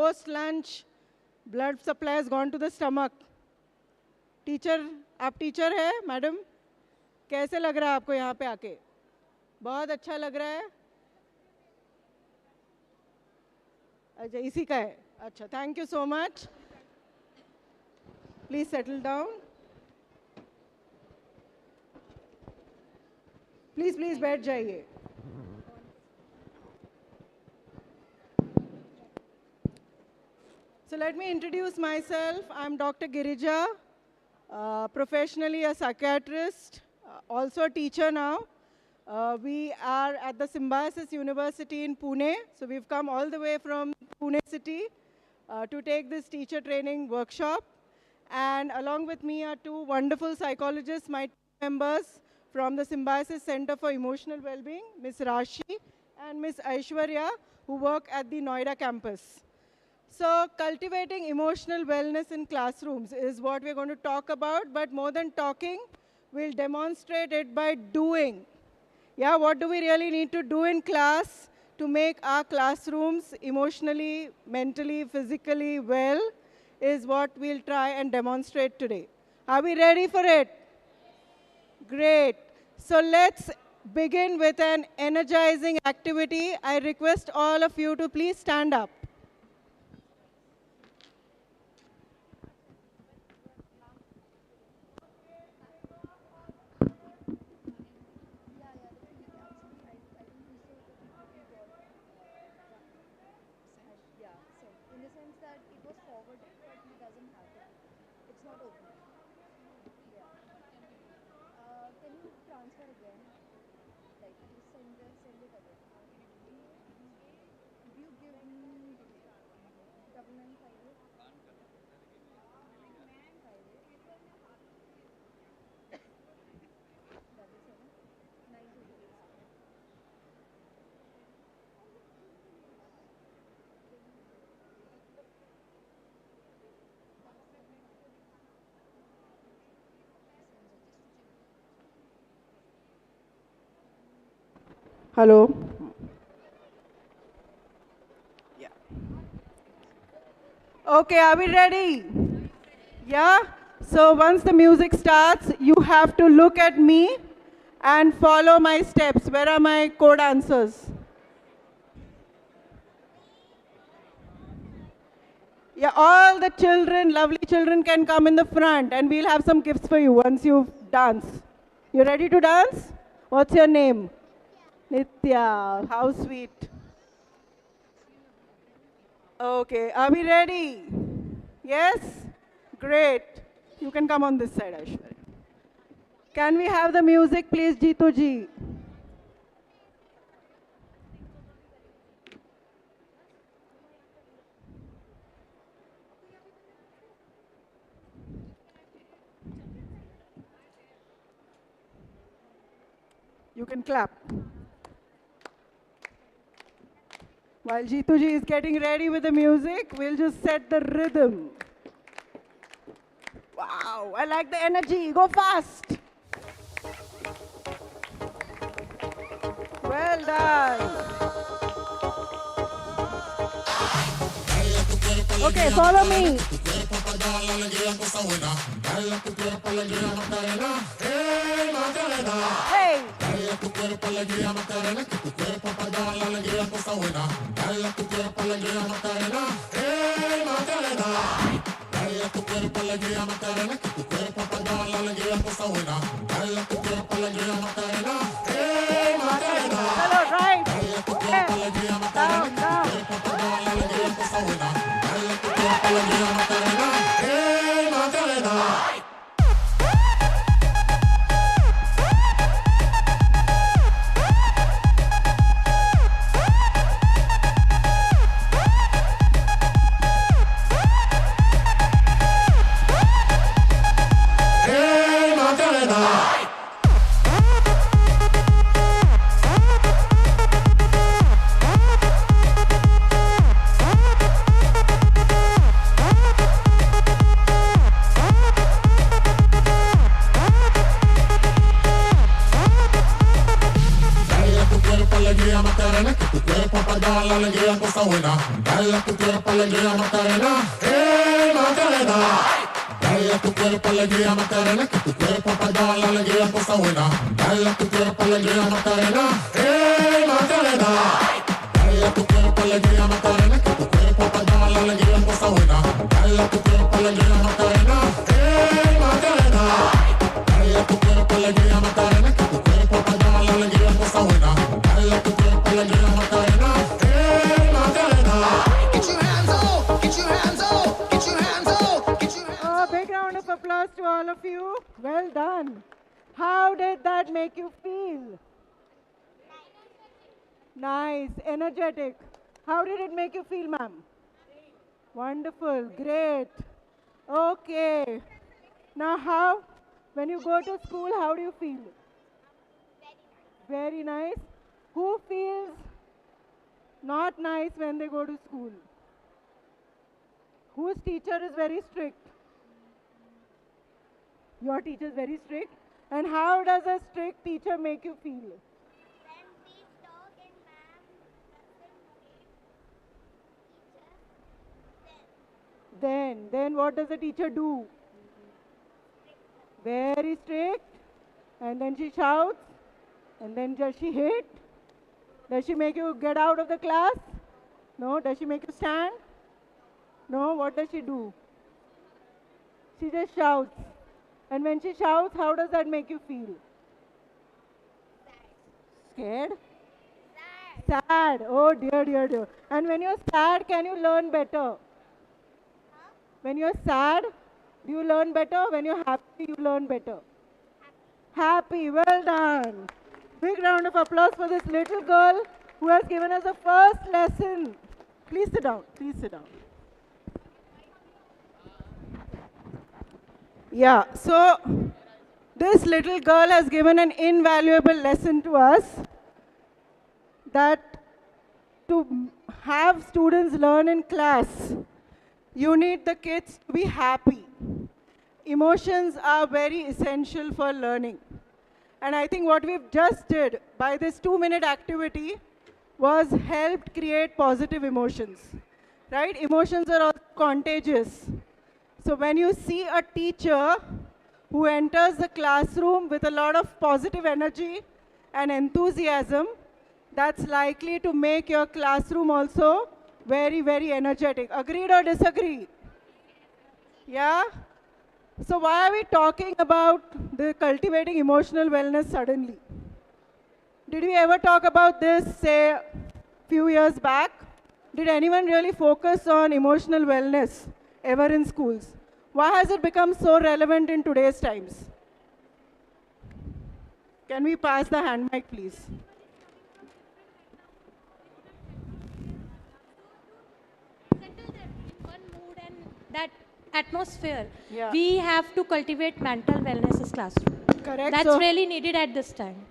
post-lunch, blood supply has gone to the stomach. Teacher, आप teacher है madam? कैसे लग रहा है आपको यहाँ पे आके? बहुत अच्छा लग रहा है? अच्छा, इसी का है. अच्छा, thank you so much. Please settle down. Please बैठ जाइए. So let me introduce myself. I'm Dr. Girija, professionally a psychiatrist, also a teacher now. We are at the Symbiosis University in Pune. So we've come all the way from Pune city to take this teacher training workshop. And along with me are two wonderful psychologists, my team members from the Symbiosis Center for Emotional Wellbeing, Ms. Rashi and Ms. Aishwarya, who work at the Noida campus. So cultivating emotional wellness in classrooms is what we're going to talk about, but more than talking, we'll demonstrate it by doing. Yeah, what do we really need to do in class to make our classrooms emotionally, mentally, physically well is what we'll try and demonstrate today. Are we ready for it? Great. So let's begin with an energizing activity. I request all of you to please stand up. Hello. Yeah. Okay, are we ready? Yeah? So once the music starts, you have to look at me and follow my steps. Where are my code answers? Yeah, all the children, lovely children can come in the front and we'll have some gifts for you once you dance. You ready to dance? What's your name? Nitya, how sweet. Okay, are we ready? Yes? Great. You can come on this side, Aishwarya. Can we have the music, please, Jeetu ji? You can clap. While Jeetu ji is getting ready with the music, we'll just set the rhythm. Wow, I like the energy. Go fast. Well done. Okay, follow me. Hey. Hello, right. Down, down. esa buena. Dale tu cuerpo alegría Macarena, Macarena. Dale tu cuerpo alegría Macarena, que tu cuerpo para dar la alegría cosa buena. Dale tu cuerpo alegría Macarena, Macarena. Dale tu cuerpo alegría Macarena, que tu cuerpo para dar la alegría cosa buena. Dale tu cuerpo alegría Macarena, Macarena. Dale tu cuerpo alegría Macarena, que tu cuerpo para dar la alegría cosa buena. Dale tu cuerpo alegría Macarena, Macarena. Get your hands up, get your hands up, get your hands up, get your hands up. A big round of applause to all of you. Well done. How did that make you feel? Nice, energetic. How did it make you feel, ma'am? Wonderful, great. Okay. Now how, when you go to school, how do you feel? Very nice. Who feels not nice when they go to school? Whose teacher is very strict? Your teacher is very strict. And how does a strict teacher make you feel? When we talk and ma'am doesn't give Then what does the teacher do? Very strict. And then she shouts. And then does she hit? Does she make you get out of the class? No. Does she make you stand? No. What does she do? She just shouts. And when she shouts, how does that make you feel? Scared? Sad. Oh dear, dear, dear. And when you're sad, can you learn better? When you're sad, do you learn better? When you're happy, you learn better. Happy. Well done. Big round of applause for this little girl who has given us the first lesson. Please sit down. Please sit down. Yeah, so this little girl has given an invaluable lesson to us that to have students learn in class, you need the kids to be happy. Emotions are very essential for learning. And I think what we've just did by this 2-minute activity was helped create positive emotions, right? Emotions are also contagious. So when you see a teacher who enters the classroom with a lot of positive energy and enthusiasm, that's likely to make your classroom also very, very energetic. Agreed or disagree? Yeah? So why are we talking about the cultivating emotional wellness suddenly? Did we ever talk about this, say, a few years back? Did anyone really focus on emotional wellness ever in schools? Why has it become so relevant in today's times? Can we pass the hand mic, please? Settle them in one mood and that atmosphere. Yeah. We have to cultivate mental wellness as classroom. Correct. That's So really needed at this time.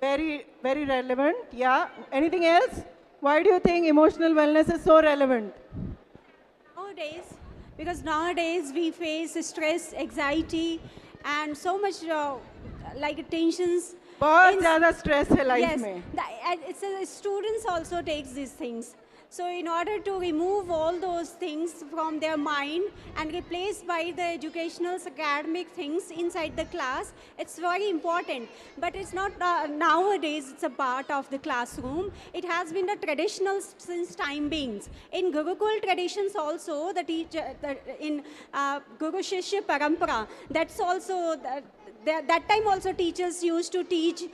very, very relevant. Yeah. Anything else? Why do you think emotional wellness is so relevant? Because nowadays we face stress, anxiety, and so much like tensions. बहुत ज़्यादा stress है life Yes, में. Students also takes these things. So in order to remove all those things from their mind and replace by the educational academic things inside the class, it's very important. But it's not nowadays, it's a part of the classroom. It has been the traditional since time beings. In Gurukul traditions also, the teacher, in Guru Shishya Parampara, that's also, that time also teachers used to teach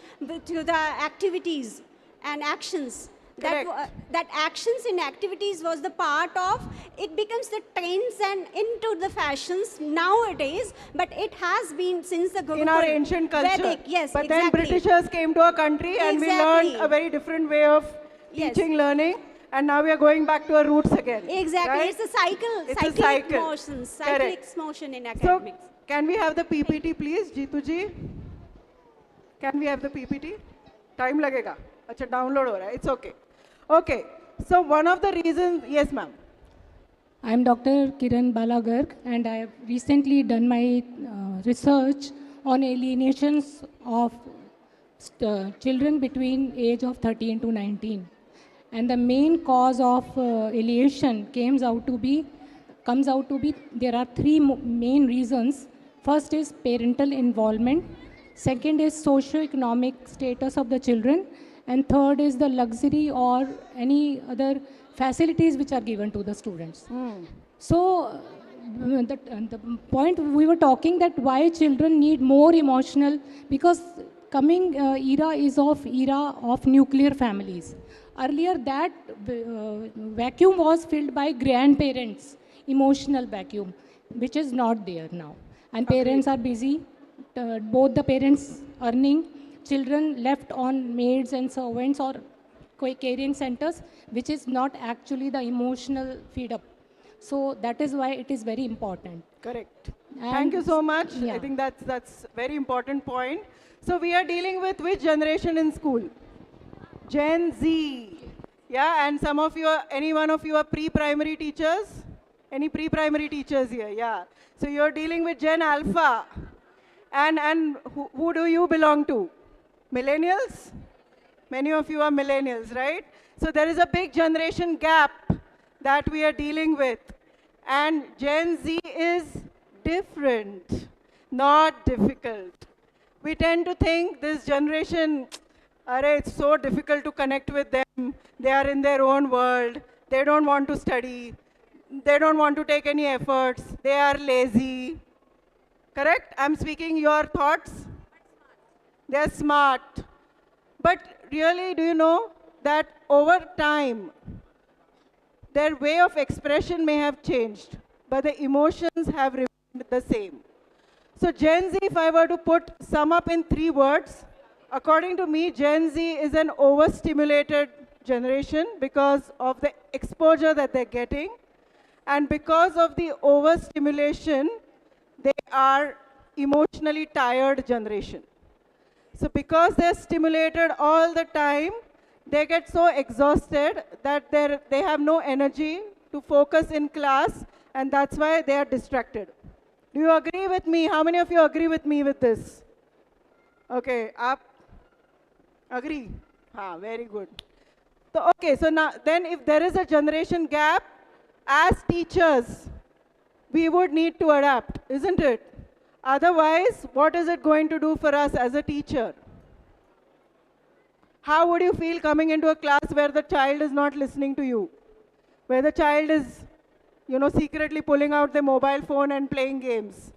through the activities and actions. That actions and activities was the part of, it becomes the trends and into the fashions nowadays, but it has been since the Gurukul. In our ancient culture. Vedic, yes, but exactly. then Britishers came to our country and we learned a very different way of teaching, learning, and now we are going back to our roots again. Exactly, right? it's a cycle, It's cyclic a cycle. motions, cyclic motion in So, academics. can we have the PPT please, Jeetu ji? Can we have the PPT? Time lagega. Acha, download ho raha hai. It's okay. Okay, so one of the reasons, yes ma'am. I am Dr. Kiran Balagarg and I have recently done my research on alienations of children between age of 13 to 19. And the main cause of alienation comes out to be there are three main reasons. First is parental involvement. Second is socio-economic status of the children. And third is the luxury or any other facilities which are given to the students. So the point we were talking that why children need more emotional, because coming era of nuclear families. Earlier that vacuum was filled by grandparents, emotional vacuum, which is not there now. And parents are busy, both the parents earning, children left on maids and servants or caring centers, which is not actually the emotional feed up. So that is why it is very important. Correct. And Thank you so much. yeah. I think that's very important point. So we are dealing with which generation in school? Gen Z. Yeah, and some of you, any one of you are pre-primary teachers? Any pre-primary teachers here? Yeah. So you're dealing with Gen Alpha. And who do you belong to? Millennials? Many of you are millennials, right? So there is a big generation gap that we are dealing with. And Gen Z is different, not difficult. We tend to think this generation, it's so difficult to connect with them. They are in their own world. They don't want to study. They don't want to take any efforts. They are lazy. Correct? I'm speaking your thoughts. They're smart. But really, do you know that over time, their way of expression may have changed, but the emotions have remained the same. So Gen Z, if I were to sum up in 3 words, according to me, Gen Z is an overstimulated generation because of the exposure that they're getting. And because of the overstimulation, they are emotionally tired generation. So because they're stimulated all the time, they get so exhausted that they have no energy to focus in class, and that's why they are distracted. Do you agree with me? How many of you agree with me with this? Okay, up. Agree? Very good. So, okay, so now then if there is a generation gap, as teachers, we would need to adapt, isn't it? Otherwise, what is it going to do for us as a teacher? How would you feel coming into a class where the child is not listening to you? Where the child is, secretly pulling out the mobile phone and playing games?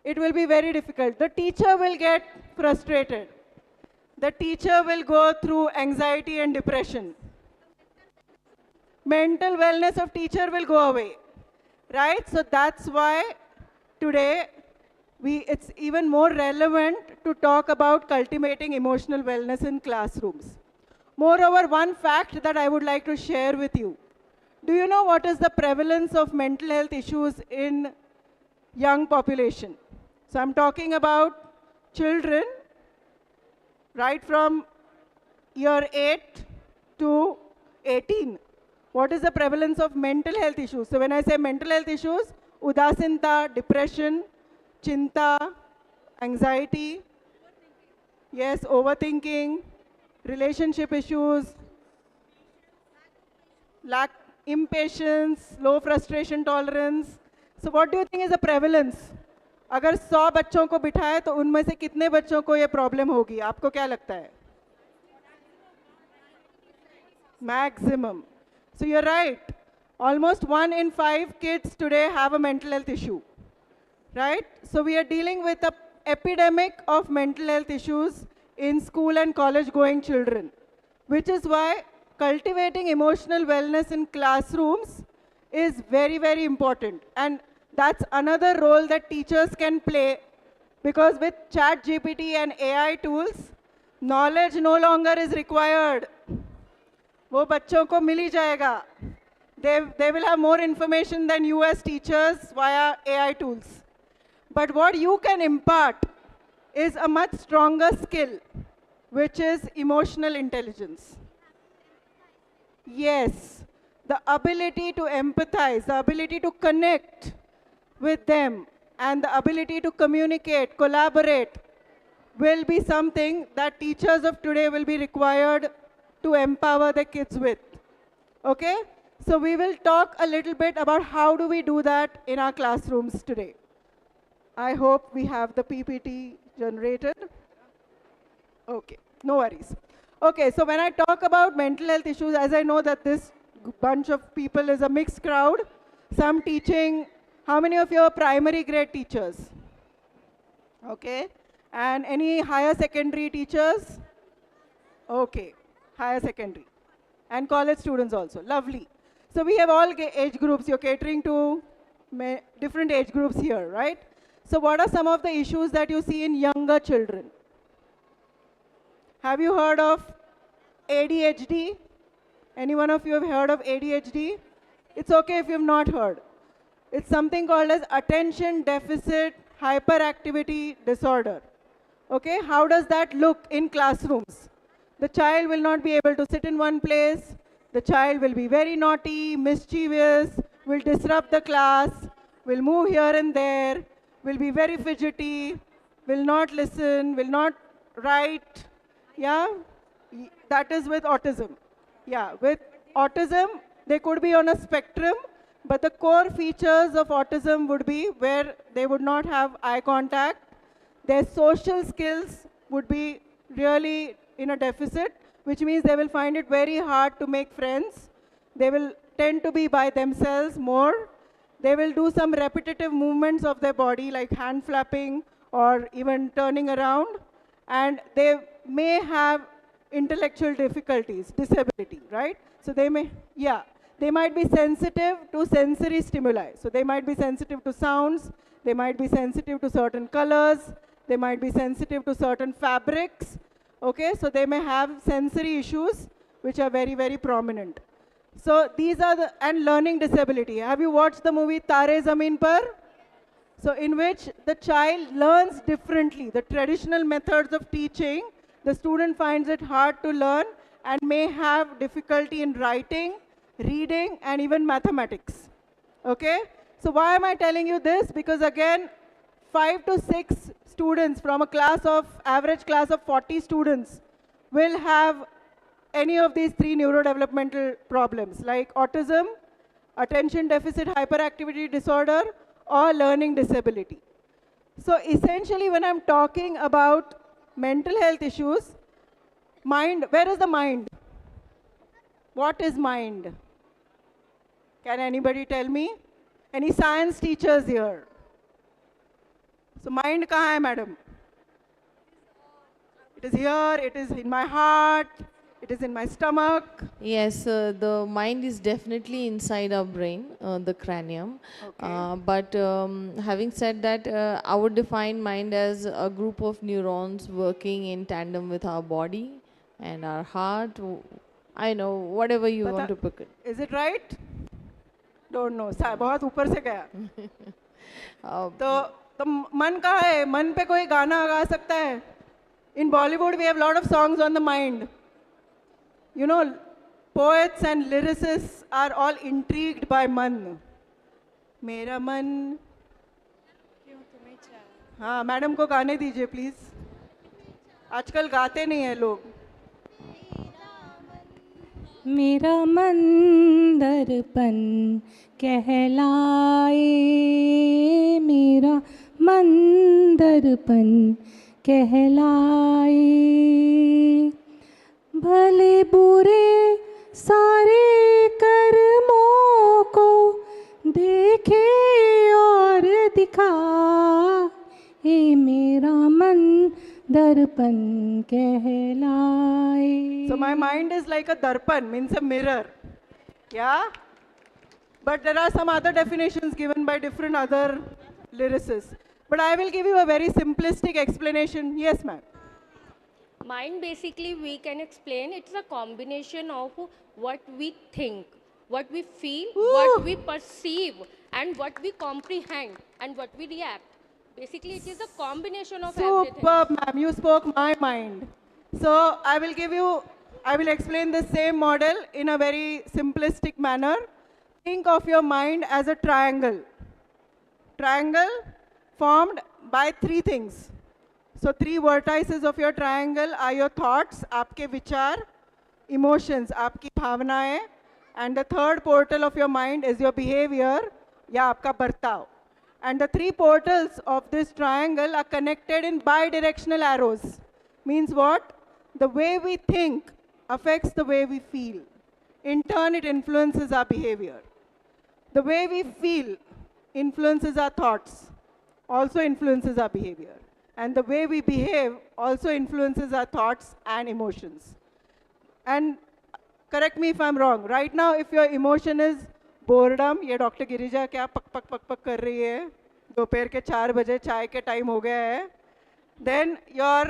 It will be very difficult. The teacher will get frustrated. The teacher will go through anxiety and depression. Mental wellness of teacher will go away. Right? So that's why today it's even more relevant to talk about cultivating emotional wellness in classrooms. Moreover, one fact that I would like to share with you. Do you know what is the prevalence of mental health issues in young population? So I'm talking about children right from year 8 to 18. What is the prevalence of mental health issues? So when I say mental health issues, udasinta, depression, chinta, anxiety, yes, overthinking, relationship issues, impatience, low frustration tolerance. So what do you think is the prevalence? अगर 100 बच्चों को बिठाए तो उनमें से कितने बच्चों को ये प्रॉब्लम होगी? आपको क्या लगता है? Maximum. So you're right. Almost 1 in 5 kids today have a mental health issue. Right? So we are dealing with an epidemic of mental health issues in school and college going children, which is why cultivating emotional wellness in classrooms is very, very important. And that's another role that teachers can play, because with ChatGPT and AI tools, knowledge no longer is required. वो बच्चों को मिल ही जाएगा. They will have more information than you as teachers via AI tools. But what you can impart is a much stronger skill, which is emotional intelligence. Yes, the ability to empathize, the ability to connect with them, and the ability to communicate, collaborate will be something that teachers of today will be required to empower the kids with. Okay? So we will talk a little bit about how do we do that in our classrooms today. I hope we have the PPT generated. Okay, no worries. Okay, so when I talk about mental health issues, as I know that this bunch of people is a mixed crowd, some teaching, how many of you are primary grade teachers? Okay, and any higher secondary teachers? Okay, higher secondary. And college students also, lovely. So we have all age groups, you're catering to different age groups here, right? So what are some of the issues that you see in younger children? Have you heard of ADHD? Any one of you have heard of ADHD? It's okay if you've not heard. It's something called as attention deficit hyperactivity disorder. Okay, how does that look in classrooms? The child will not be able to sit in one place. The child will be very naughty, mischievous, will disrupt the class, will move here and there, will be very fidgety, will not listen, will not write. Yeah, that is with autism. Yeah, with autism, they could be on a spectrum, but the core features of autism would be where they would not have eye contact. Their social skills would be really in a deficit, which means they will find it very hard to make friends. They will tend to be by themselves more. They will do some repetitive movements of their body like hand flapping or even turning around. And they may have intellectual difficulties, disability, right? So they may, yeah, they might be sensitive to sensory stimuli. So they might be sensitive to sounds, they might be sensitive to certain colors, they might be sensitive to certain fabrics. Okay, so they may have sensory issues which are very, very prominent. So these are the, and learning disability. Have you watched the movie Tare Zameen Par? So in which the child learns differently. The traditional methods of teaching, the student finds it hard to learn and may have difficulty in writing, reading, and even mathematics. Okay? So why am I telling you this? Because again, 5 to 6 students from a class of, average class of 40 students will have any of these 3 neurodevelopmental problems like autism, attention deficit hyperactivity disorder, or learning disability. So essentially when I'm talking about mental health issues, mind, where is the mind? What is mind? Can anybody tell me? Any science teachers here? So mind kahan hai, madam? It is here, it is in my heart, it is in my stomach. Yes, the mind is definitely inside our brain, the cranium. Okay. But having said that, I would define mind as a group of neurons working in tandem with our body and our heart. I know, whatever you want to pick it. Is it right? Don't know. बहुत ऊपर से गया. तो मन कहाँ है? मन पे कोई गाना गा सकता है? In Bollywood, we have a lot of songs on the mind. You know, poets and lyricists are all intrigued by man. मेरा मन. हाँ, मैडम को गाने दीजिए प्लीज. आजकल गाते नहीं हैं लोग. मेरा मन दर्पण कहलाए, मेरा मन दर्पण कहलाए, भले बुरे सारे कर्मों को देखे और दिखाए, मेरा मन दर्पण कहलाए. So my mind is like a darpan, means a mirror. Yeah? But there are some other definitions given by different other lyricists. But I will give you a very simplistic explanation. Yes, ma'am. Mind, basically, we can explain it's a combination of what we think, what we feel, what we perceive, and what we comprehend, and what we react. Basically, it is a combination of everything. Superb, ma'am. You spoke my mind. So I will explain the same model in a very simplistic manner. Think of your mind as a triangle. Triangle formed by 3 things. So 3 vertices of your triangle are your thoughts, आपके विचार, emotions, आपकी भावनाएं, and the third portal of your mind is your behavior, या आपका बर्ताव. And the 3 portals of this triangle are connected in bidirectional arrows. Means what? The way we think affects the way we feel. In turn, it influences our behavior. The way we feel influences our thoughts, also influences our behavior. And the way we behave also influences our thoughts and emotions. And correct me if I'm wrong. Right now, if your emotion is boredom, ये doctor Girija क्या पक पक पक पक कर रही है, दोपहर के 4 बजे चाय के टाइम हो गया है, then your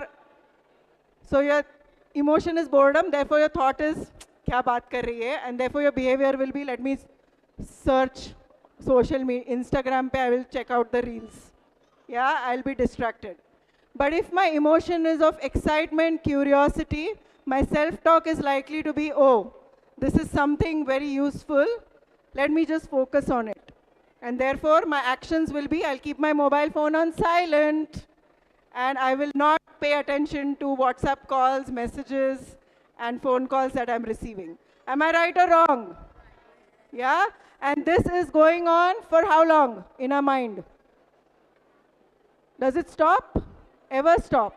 emotion is boredom, therefore your thought is क्या बात कर रही है, and therefore your behavior will be, let me search social media, Instagram पे I will check out the reels. Yeah, I'll be distracted. But if my emotion is of excitement, curiosity, my self-talk is likely to be, oh, this is something very useful, let me just focus on it. And therefore, my actions will be, I'll keep my mobile phone on silent, and I will not pay attention to WhatsApp calls, messages, and phone calls that I'm receiving. Am I right or wrong? Yeah? And this is going on for how long in our mind? Does it stop? Ever stop?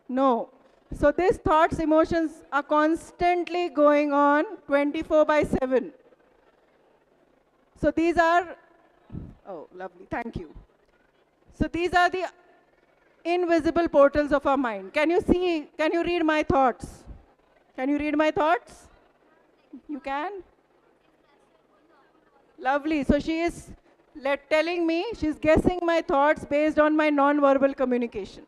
No. So these thoughts, emotions are constantly going on 24/7. So these are, oh, lovely, thank you. So these are the invisible portals of our mind. Can you see, can you read my thoughts? Can you read my thoughts? You can? Lovely. So she is telling me, she's guessing my thoughts based on my non-verbal communication.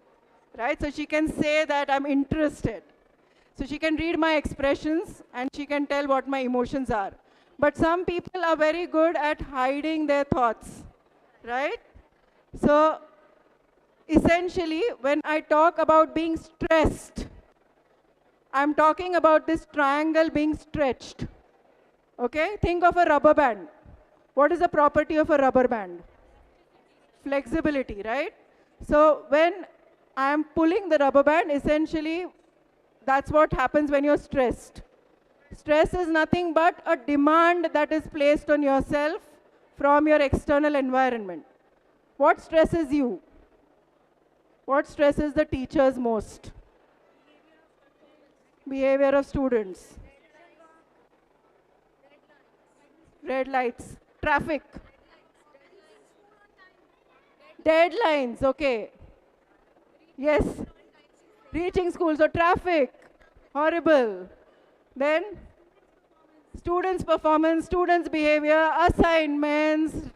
Right? So she can say that I'm interested. So she can read my expressions and she can tell what my emotions are. But some people are very good at hiding their thoughts. Right? So essentially, when I talk about being stressed, I'm talking about this triangle being stretched. Okay? Think of a rubber band. What is the property of a rubber band? Flexibility, right? So when I'm pulling the rubber band, essentially, that's what happens when you're stressed. Stress is nothing but a demand that is placed on yourself from your external environment. What stresses you? What stresses the teachers most? Behavior of students. Red lights. Traffic. Deadlines, okay. Yes. Reaching school, so traffic. Horrible. Then students' performance, students' behavior, assignments,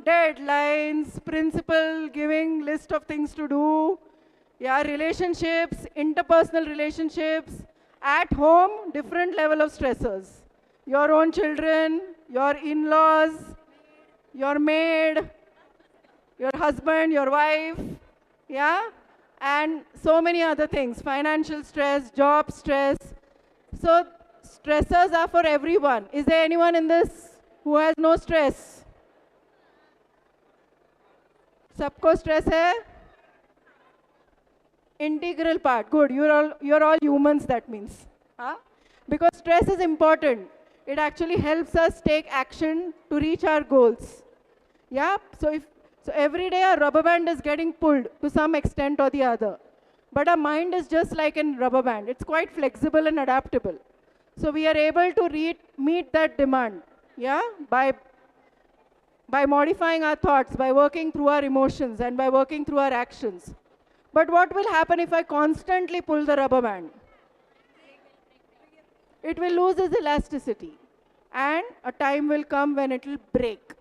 deadlines, principal giving list of things to do. Yeah, relationships, interpersonal relationships. At home, different level of stressors. Your own children, your in-laws, your maid, your husband, your wife, yeah? And so many other things, financial stress, job stress. So stressors are for everyone. Is there anyone in this who has no stress? Sabko stress hai? Integral part. Good. You're all humans, that means. Huh? Because stress is important. It actually helps us take action to reach our goals. Yeah? So every day a rubber band is getting pulled to some extent or the other. But our mind is just like a rubber band. It's quite flexible and adaptable. So we are able to meet that demand, yeah, by modifying our thoughts, by working through our emotions, and by working through our actions. But what will happen if I constantly pull the rubber band? It will lose its elasticity, and a time will come when it will break.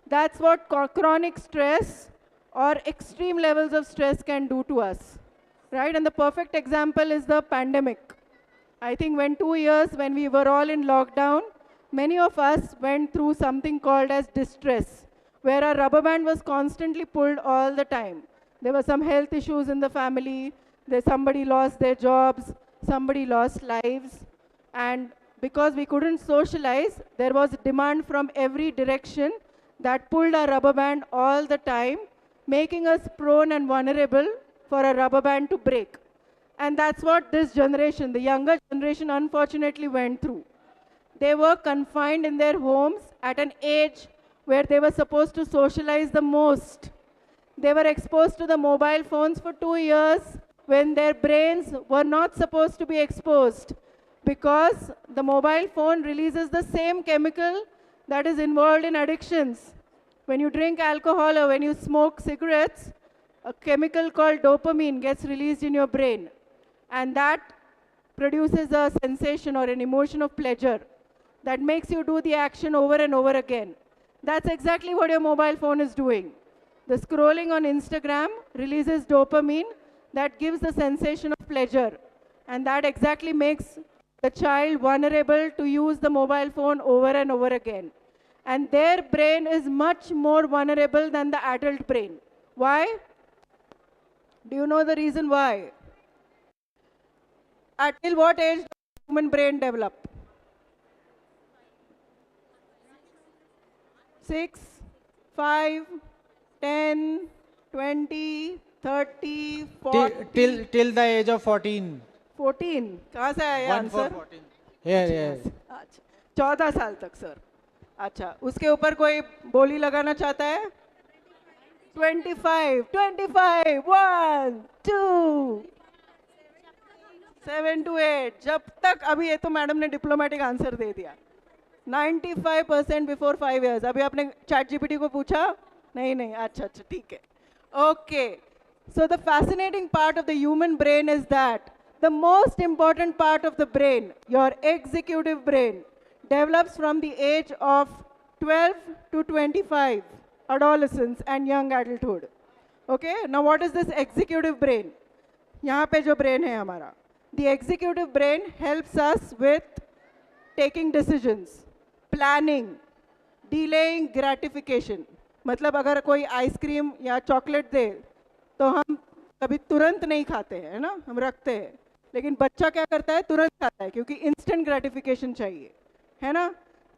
That's what chronic stress or extreme levels of stress can do to us, right? And the perfect example is the pandemic. I think when 2 years, when we were all in lockdown, many of us went through something called as distress, where our rubber band was constantly pulled all the time. There were some health issues in the family, somebody lost their jobs, somebody lost lives, and because we couldn't socialize, there was demand from every direction that pulled our rubber band all the time, making us prone and vulnerable for a rubber band to break. And that's what this generation, the younger generation, unfortunately went through. They were confined in their homes at an age where they were supposed to socialize the most. They were exposed to the mobile phones for 2 years when their brains were not supposed to be exposed, because the mobile phone releases the same chemical that is involved in addictions. When you drink alcohol or when you smoke cigarettes, a chemical called dopamine gets released in your brain, and that produces a sensation or an emotion of pleasure that makes you do the action over and over again. That's exactly what your mobile phone is doing. The scrolling on Instagram releases dopamine that gives the sensation of pleasure, and that exactly makes the child vulnerable to use the mobile phone over and over again. And their brain is much more vulnerable than the adult brain. Why? Do you know the reason why? Till what age does the human brain develop? 6, 5, 10, 20, 30, 40. Till the age of 14. 14. कहाँ से आया ये 1 for answer? 14. Here. अच्छा, 14 साल तक sir. अच्छा, उसके ऊपर कोई बोली लगाना चाहता है? 25, 1, 2, 7 to 8. जब तक अभी ये तो मैडम ने डिप्लोमेटिक आंसर दे दिया. 95% बिफोर 5 years. अभी आपने चैट जीपीटी को पूछा? नहीं, अच्छा, ठीक है. Okay. So the fascinating part of the human brain is that the most important part of the brain, your executive brain, develops from the age of 12 to 25, adolescence and young adulthood. Okay, now what is this executive brain? यहाँ पे जो brain है हमारा, the executive brain helps us with taking decisions, planning, delaying gratification. मतलब अगर कोई ice cream या chocolate दे तो हम कभी तुरंत नहीं खाते हैं, है ना, हम रखते हैं. लेकिन बच्चा क्या करता है? तुरंत खाता है, क्योंकि इंस्टेंट ग्रेटिफिकेशन चाहिए, है ना.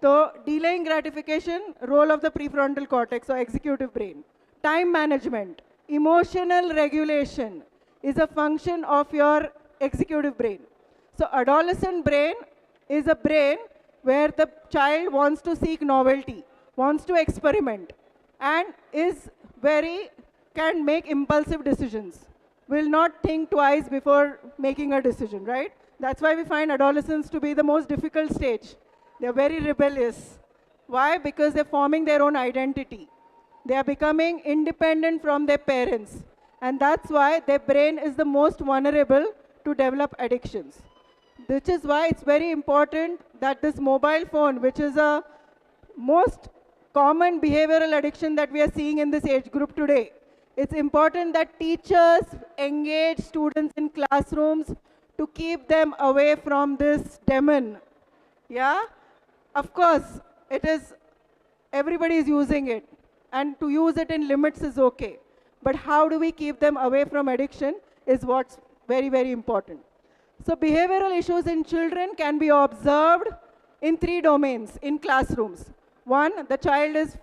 तो delaying gratification, role of the prefrontal cortex और executive brain. Time management, emotional regulation is a function of your executive brain. So adolescent brain is a brain where the child wants to seek novelty, wants to experiment, and can make impulsive decisions, will not think twice before making a decision, right? That's why we find adolescents to be the most difficult stage. They're very rebellious. Why? Because they're forming their own identity. They are becoming independent from their parents. And that's why their brain is the most vulnerable to develop addictions. Which is why it's very important that this mobile phone, which is a most common behavioral addiction that we are seeing in this age group today, it's important that teachers engage students in classrooms to keep them away from this demon. Yeah? Of course, everybody is using it, and to use it in limits is okay. But how do we keep them away from addiction is what's very, very important. So behavioral issues in children can be observed in 3 domains in classrooms. 1, the child is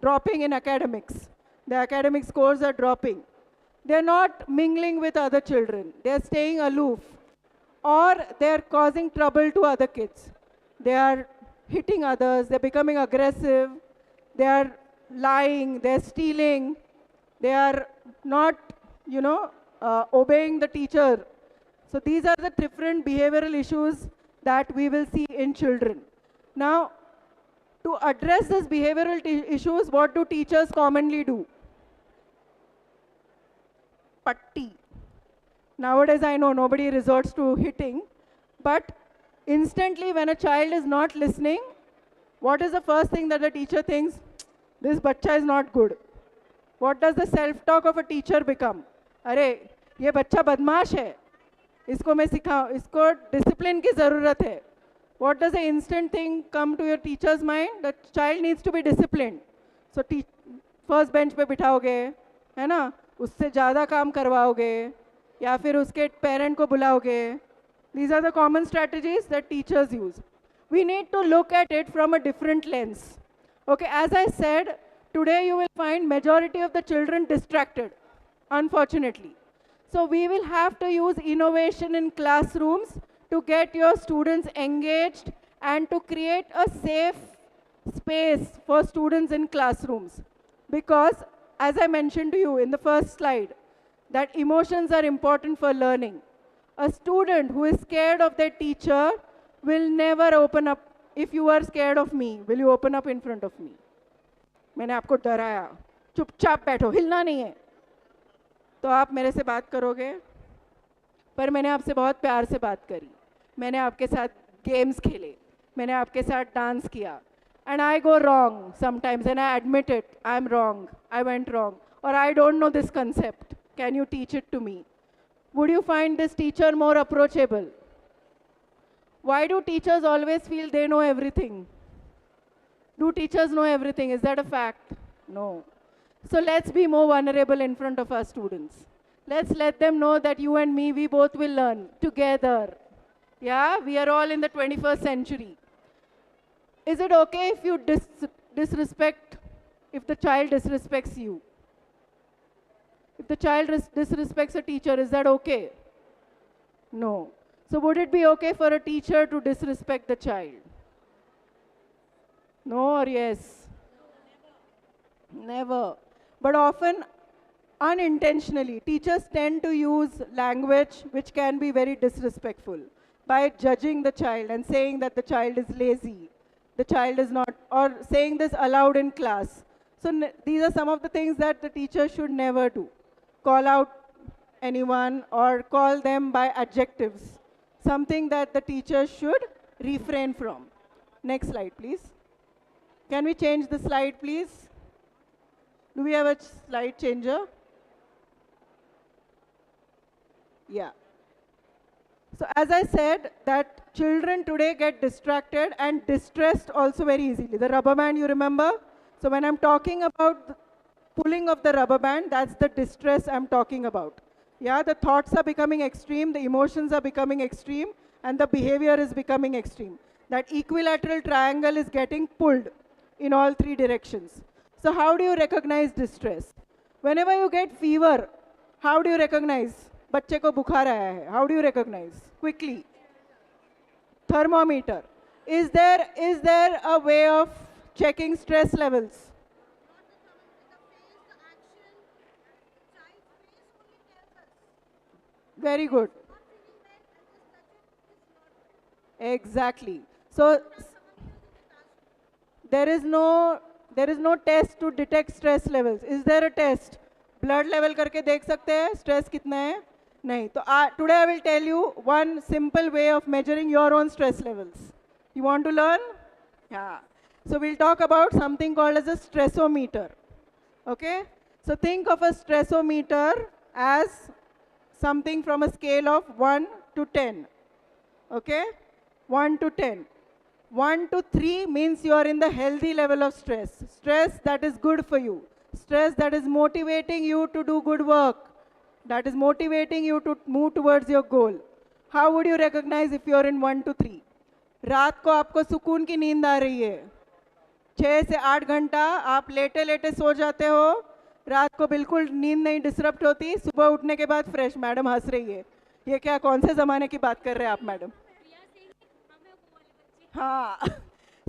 dropping in academics. The academic scores are dropping. They're not mingling with other children. They're staying aloof. Or they're causing trouble to other kids. They are hitting others. They're becoming aggressive. They are lying. They're stealing. They are not, obeying the teacher. So these are the different behavioral issues that we will see in children. Now, to address these behavioral issues, what do teachers commonly do? Patti. Nowadays, I know nobody resorts to hitting, but instantly when a child is not listening, what is the first thing that the teacher thinks? This bachcha is not good. What does the self-talk of a teacher become? अरे ये बच्चा बदमाश है, इसको मैं सिखाऊं, इसको discipline की ज़रूरत है. What does the instant thing come to your teacher's mind? The child needs to be disciplined. So first bench पे बिठाओगे, है ना, उससे ज़्यादा काम करवाओगे, या फिर उसके parent को बुलाओगे. These are the common strategies that teachers use. We need to look at it from a different lens. Okay, as I said, today you will find majority of the children distracted, unfortunately. So we will have to use innovation in classrooms to get your students engaged and to create a safe space for students in classrooms. Because, as I mentioned to you in the first slide, that emotions are important for learning. A student who is scared of their teacher will never open up. If you are scared of me, will you open up in front of me? मैंने आपको डराया, चुपचाप बैठो, हिलना नहीं है, तो आप मेरे से बात करोगे? पर मैंने आपसे बहुत प्यार से बात करी, मैंने आपके साथ गेम्स खेले, मैंने आपके साथ डांस किया, and I go wrong sometimes and I admit it, I'm wrong, I went wrong, or I don't know this concept, can you teach it to me? Would you find this teacher more approachable? Why do teachers always feel they know everything? Do teachers know everything? Is that a fact? No. So let's be more vulnerable in front of our students. Let's let them know that you and me, we both will learn together. Yeah, we are all in the 21st century. Is it okay if you disrespect, if the child disrespects you? If the child disrespects a teacher, is that okay? No. So would it be okay for a teacher to disrespect the child? No or yes? Never. But often, unintentionally, teachers tend to use language which can be very disrespectful by judging the child and saying that the child is lazy, the child is not, or saying this aloud in class. So these are some of the things that the teacher should never do. Call out anyone or call them by adjectives, something that the teacher should refrain from. Next slide, please. Can we change the slide, please? Do we have a slide changer? Yeah. So as I said, that children today get distracted and distressed also very easily. The rubber band, you remember? So when I'm talking about the pulling of the rubber band, that's the distress I'm talking about. Yeah, the thoughts are becoming extreme, the emotions are becoming extreme, and the behavior is becoming extreme. That equilateral triangle is getting pulled in all three directions. So how do you recognize distress? Whenever you get fever, how do you recognize? बच्चे को बुखार आया है. How do you recognize? Quickly. Thermometer. Is there a way of checking stress levels? Very good. Exactly. So there is no test to detect stress levels. Is there a test? Blood level करके देख सकते हैं stress कितना है? नहीं. तो today I will tell you one simple way of measuring your own stress levels. You want to learn? Yeah. So we'll talk about something called as a stressometer. Okay? So think of a stressometer as something from a scale of 1 to 10. Okay? 1 to 10. 1 to 3 means you are in the healthy level of stress. Stress that is good for you. Stress that is motivating you to do good work. That is motivating you to move towards your goal. How would you recognize if you are in 1 to 3? रात को आपको सुकून की नींद आ रही है. 6 से 8 घंटा आप लेटे लेटे सो जाते हो. रात को बिल्कुल नींद नहीं डिस्टर्ब होती. सुबह उठने के बाद फ्रेश. मैडम हंस रही है. ये क्या कौन से ज़माने की बात कर रहे हैं आप मैडम? हाँ.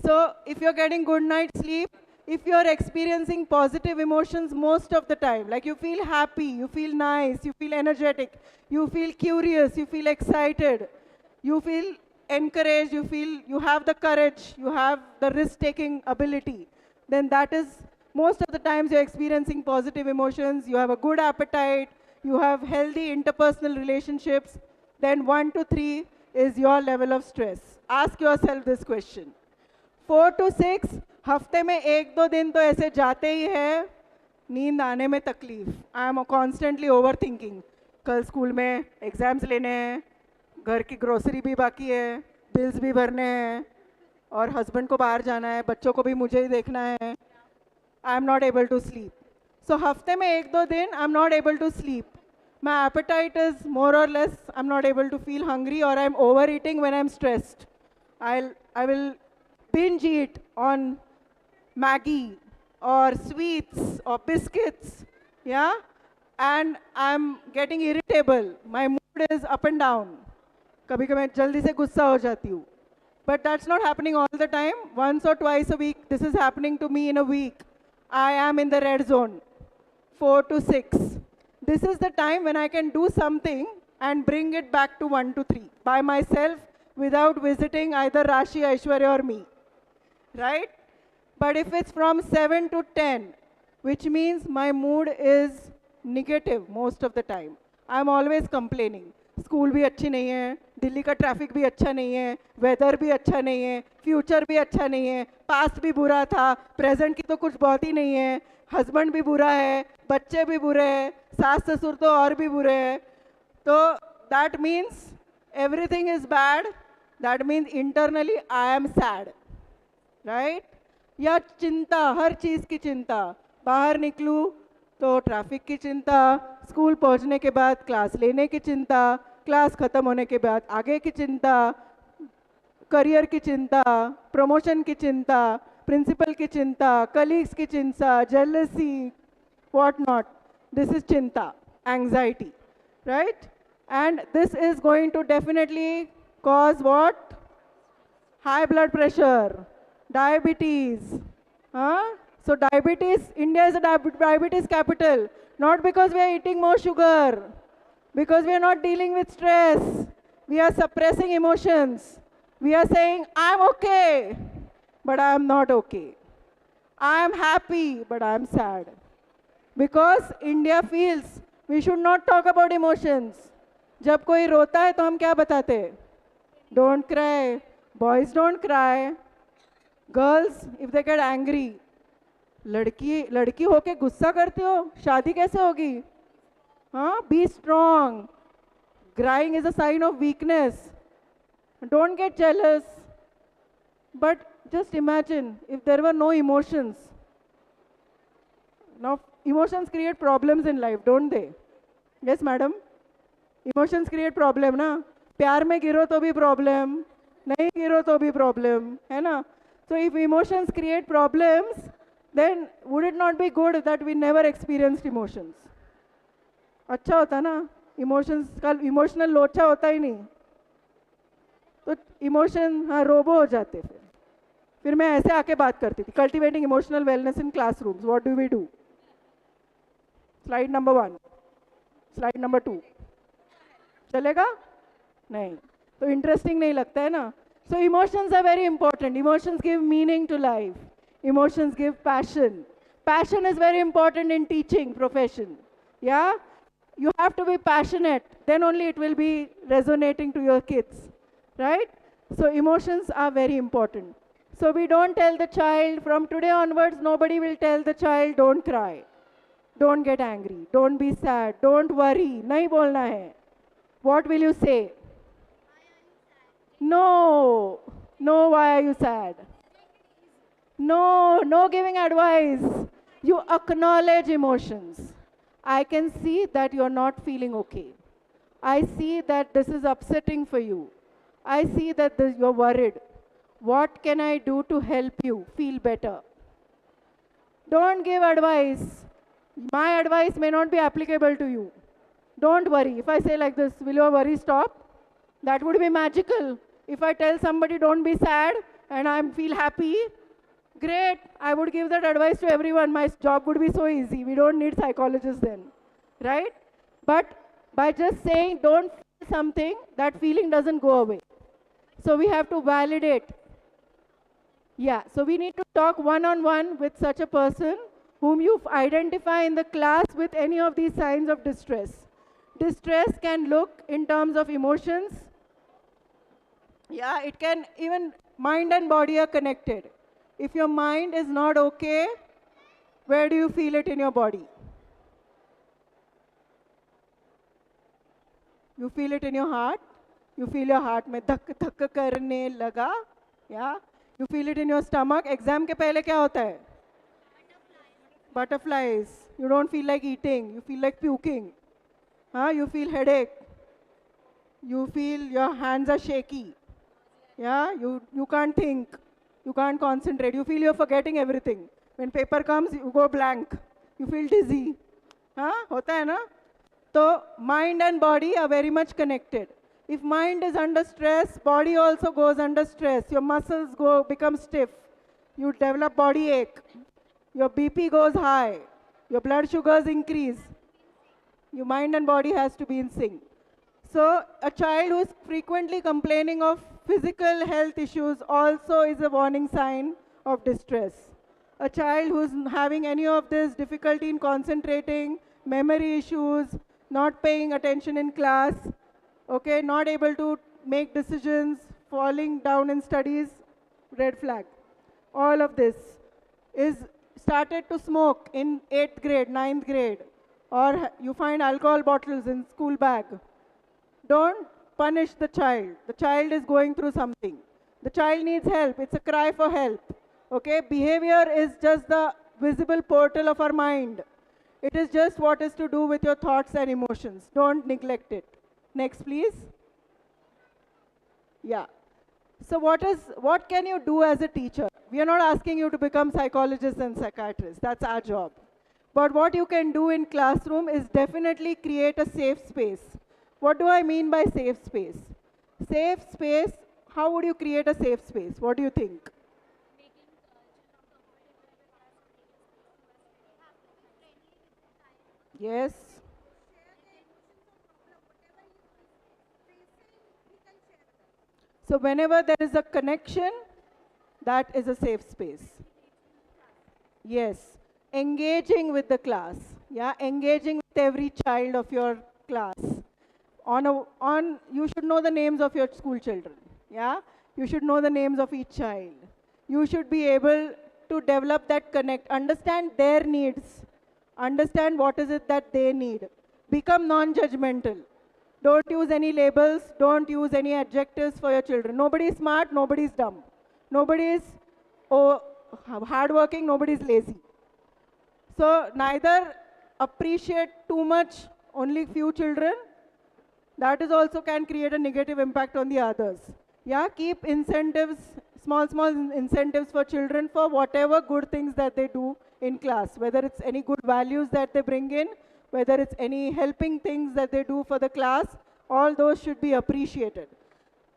So if you're getting good night sleep, if you're experiencing positive emotions most of the time, like you feel happy, you feel nice, you feel energetic, you feel curious, you feel excited, you feel encouraged, you feel you have the courage, you have the risk-taking ability, then that is most of the times you're experiencing positive emotions, you have a good appetite, you have healthy interpersonal relationships, then 1 to 3 is your level of stress. Ask yourself this question. 4 to 6, हफ्ते में 1-2 दिन तो ऐसे जाते ही है, नींद आने में तकलीफ. I am constantly over thinking. कल स्कूल में एग्ज़ाम्स लेने हैं, घर की ग्रोसरी भी बाकी है, बिल्स भी भरने हैं, और हस्बैंड को बाहर जाना है, बच्चों को भी मुझे ही देखना है. I am not able to sleep. So हफ्ते में 1-2 दिन I am not able to sleep. My appetite is more or less, I'm not able to feel hungry, or I'm overeating when I'm stressed. I will binge eat on Maggie or sweets or biscuits. Yeah? and I'm getting irritable. My mood is up and down. कभी कभी मैं जल्दी से गुस्सा हो जाती हूँ. But that's not happening all the time. Once or twice a week, this is happening to me in a week. I am in the red zone, 4 to 6. This is the time when I can do something and bring it back to 1 to 3 by myself without visiting either Rashi, Aishwarya or me, right? But if it's from 7 to 10, which means my mood is negative most of the time. I'm always complaining. School भी अच्छी नहीं है, दिल्ली का traffic भी अच्छा नहीं है, weather भी अच्छा नहीं है, फ्यूचर भी अच्छा नहीं है, पास्ट भी बुरा था, प्रेजेंट की तो कुछ बहुत ही नहीं है, हस्बैंड भी बुरा है, बच्चे भी बुरे हैं, सास ससुर तो और भी बुरे हैं. तो that means everything is bad. That means internally I am sad, right? या चिंता, हर चीज़ की चिंता. बाहर निकलूँ तो ट्रैफिक की चिंता, स्कूल पहुंचने के बाद क्लास लेने की चिंता, क्लास ख़त्म होने के बाद आगे की चिंता, करियर की चिंता, प्रमोशन की चिंता, प्रिंसिपल की चिंता, कलीग्स की चिंता, jealousy, what not. This is चिंता, anxiety, right? And this is going to definitely cause what? High blood pressure, diabetes. So diabetes, India is a diabetes capital, not because we are eating more sugar, because we are not dealing with stress. We are suppressing emotions. We are saying, I'm okay, but I am not okay. I am happy, but I am sad. Because India feels we should not talk about emotions. जब कोई रोता है तो हम क्या बताते? Don't cry. Boys don't cry. Girls, if they get angry, लड़की होके गुस्सा करते हो, शादी कैसे होगी? हाँ, be strong. Crying is a sign of weakness. Don't get jealous. But just imagine if there were no emotions. Now, emotions create problems in life, don't they? Yes, madam? Emotions create problem, ना? प्यार में गिरो तो भी problem, नहीं गिरो तो भी problem, है ना? So if emotions create problems, then would it not be good that we never experienced emotions? अच्छा होता ना? Emotions का emotional लोचा होता ही नहीं. तो emotion हाँ रोबो हो जाते फिर मैं ऐसे आके बात करती थी. Cultivating emotional wellness in classrooms. What do we do? Slide number 1. Slide number 2. चलेगा? नहीं. तो interesting नहीं लगता है ना? So emotions are very important. Emotions give meaning to life. Emotions give passion. Passion is very important in teaching profession. Yeah? You have to be passionate. Then only it will be resonating to your kids. Right? So emotions are very important. So we don't tell the child, from today onwards, nobody will tell the child, don't cry. Don't get angry. Don't be sad. Don't worry. नहीं बोलना है. What will you say? No. No, why are you sad? No, no giving advice. You acknowledge emotions. I can see that you're not feeling okay. I see that this is upsetting for you. I see that you're worried. What can I do to help you feel better? Don't give advice. My advice may not be applicable to you. Don't worry. If I say like this, will your worry stop? That would be magical. If I tell somebody don't be sad and I feel happy, great. I would give that advice to everyone. My job would be so easy. We don't need psychologists then, right? But by just saying don't feel something, that feeling doesn't go away. So we have to validate. Yeah, so we need to talk one-on-one with such a person whom you identify in the class with any of these signs of distress. Distress can look in terms of emotions. Yeah, it can, even mind and body are connected. If your mind is not okay, where do you feel it in your body? You feel it in your heart? You feel your heart में धक धक करने लगा? Yeah. You feel it in your stomach. Exam के पहले क्या होता है? Butterflies. You don't feel like eating. You feel like puking. You feel headache. You feel your hands are shaky. Yeah. You can't think. You can't concentrate. You feel you're forgetting everything. When paper comes, you go blank. You feel dizzy. हाँ होता है ना? So mind and body are very much connected. If mind is under stress, body also goes under stress. Your muscles become stiff. You develop body ache. Your BP goes high. Your blood sugars increase. Your mind and body has to be in sync. So a child who is frequently complaining of physical health issues also is a warning sign of distress. A child who's having any of this difficulty in concentrating, memory issues, not paying attention in class, okay, not able to make decisions, falling down in studies, red flag. All of this is started to smoke in 8th grade, 9th grade, or you find alcohol bottles in school bag. Don't punish the child. The child is going through something. The child needs help. It's a cry for help. Okay? Behavior is just the visible portal of our mind. It is just what is to do with your thoughts and emotions. Don't neglect it. Next, please. Yeah. So what can you do as a teacher? We are not asking you to become psychologists and psychiatrists. That's our job. But what you can do in classroom is definitely create a safe space. What do I mean by safe space? Safe space, how would you create a safe space? What do you think? Yes. So whenever there is a connection, that is a safe space. Yes. Engaging with the class. Yeah, engaging with every child of your class. You should know the names of your school children. Yeah, you should know the names of each child. You should be able to develop that connect, understand their needs, understand what is it that they need. Become non-judgmental. Don't use any labels, don't use any adjectives for your children. Nobody is smart, nobody is dumb. Nobody is hardworking, nobody is lazy. So neither appreciate too much only few children. That is also can create a negative impact on the others. Yeah, keep incentives, small incentives for children for whatever good things that they do in class, whether it's any good values that they bring in, whether it's any helping things that they do for the class, all those should be appreciated.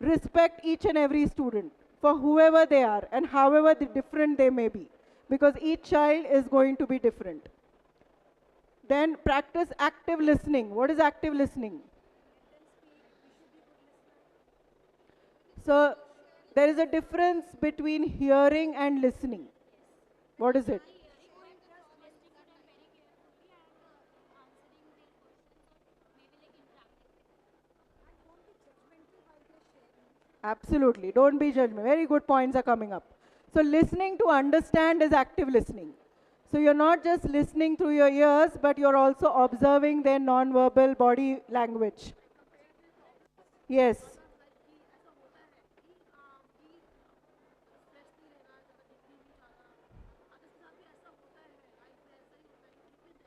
Respect each and every student for whoever they are and however different they may be, because each child is going to be different. Then practice active listening. What is active listening? So there is a difference between hearing and listening. What is it? Absolutely. Don't be judgmental. Very good points are coming up. So listening to understand is active listening. So you're not just listening through your ears, but you're also observing their non-verbal body language. Yes.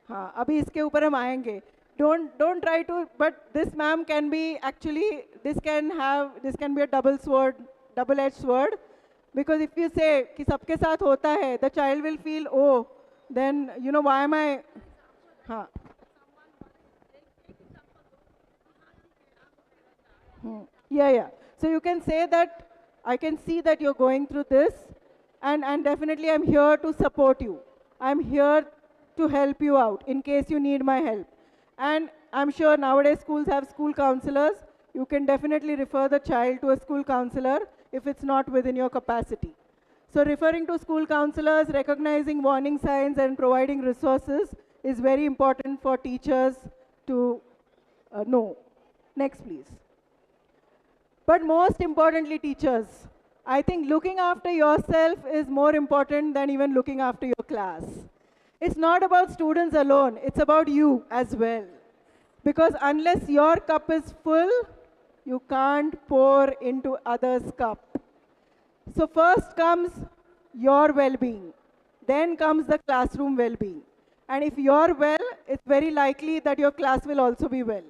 हाँ, अभी इसके ऊपर हम आएंगे. Don't try to, but this ma'am can be actually, this can be a double-edged sword, because if you say कि सबके साथ होता है, the child will feel, oh, then you know why am I? हाँ. Yeah. So you can say that I can see that you're going through this, and definitely I'm here to support you. I'm here to help you out in case you need my help. And I'm sure nowadays schools have school counselors. You can definitely refer the child to a school counselor if it's not within your capacity. So referring to school counselors, recognizing warning signs and providing resources is very important for teachers to know. Next, please. But most importantly, teachers, I think looking after yourself is more important than even looking after your class. It's not about students alone, it's about you as well. Because unless your cup is full, you can't pour into others' cup. So first comes your well-being, then comes the classroom well-being. And if you're well, it's very likely that your class will also be well.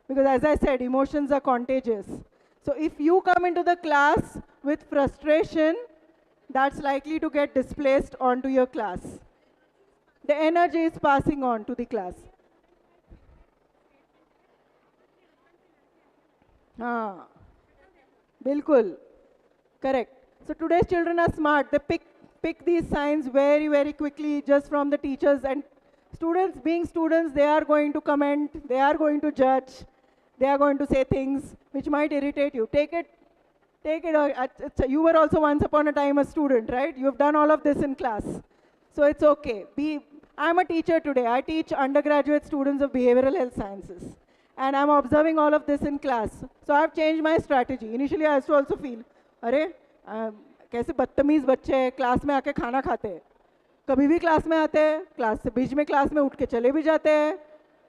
Because as I said, emotions are contagious. So if you come into the class with frustration, that's likely to get displaced onto your class. The energy is passing on to the class. हाँ, बिल्कुल, correct. So today's children are smart. They pick these signs very, very quickly just from the teachers. And students, being students, they are going to comment, they are going to judge, they are going to say things which might irritate you. Take it. You were also once upon a time a student, right? You've done all of this in class. So it's okay. I'm a teacher today. I teach undergraduate students of behavioral health sciences. And I'm observing all of this in class. So I've changed my strategy. Initially, I used to also feel, अरे कैसे बदतमीज बच्चे हैं class में आके खाना खाते हैं, कभी भी क्लास में आते हैं, क्लास से बीच में क्लास में उठ के चले भी जाते हैं,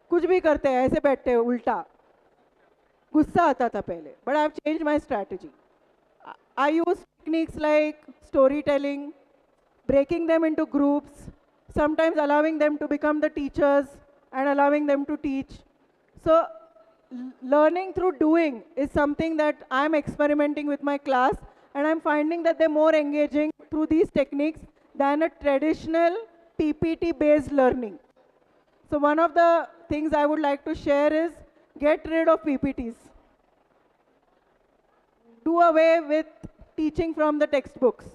कुछ भी करते हैं, ऐसे बैठते हैं उल्टा. गुस्सा आता था पहले, but I've changed my strategy. I use techniques like storytelling, breaking them into groups, sometimes allowing them to become the teachers and allowing them to teach. So learning through doing is something that I'm experimenting with my class, and I'm finding that they're more engaging through these techniques than a traditional PPT-based learning. So one of the things I would like to share is get rid of PPTs. Do away with teaching from the textbooks.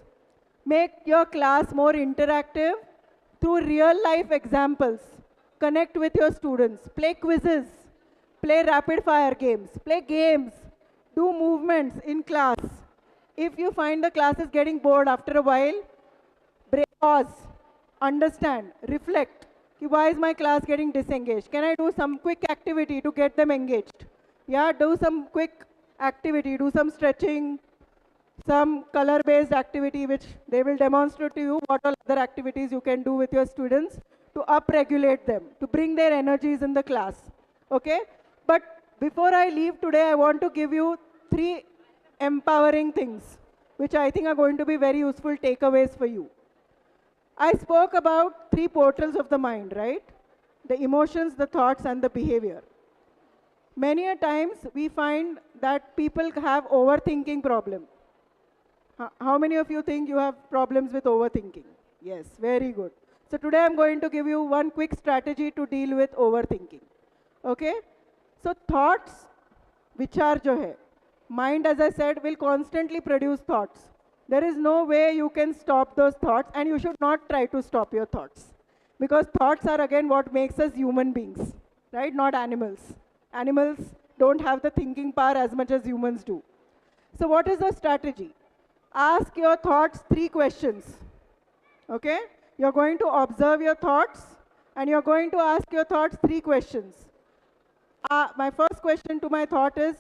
Make your class more interactive through real-life examples. Connect with your students. Play quizzes. Play rapid-fire games. Play games. Do movements in class. If you find the class is getting bored after a while, pause, understand, reflect. Why is my class getting disengaged? Can I do some quick activity to get them engaged? Yeah, do some quick activity, do some stretching, some color-based activity which they will demonstrate to you what all other activities you can do with your students to up-regulate them, to bring their energies in the class. Okay? But before I leave today, I want to give you 3 empowering things which I think are going to be very useful takeaways for you. I spoke about 3 portals of the mind, right? The emotions, the thoughts, and the behavior. Many a times we find that people have overthinking problem. How many of you think you have problems with overthinking? Yes, very good. So today I'm going to give you one quick strategy to deal with overthinking. Okay? So thoughts, vichar jo hai, mind, as I said, will constantly produce thoughts. There is no way you can stop those thoughts, and you should not try to stop your thoughts. Because thoughts are again what makes us human beings, right? Not animals. Animals don't have the thinking power as much as humans do. So what is the strategy? Ask your thoughts 3 questions. Okay? You're going to observe your thoughts, and you're going to ask your thoughts 3 questions. My first question to my thought is,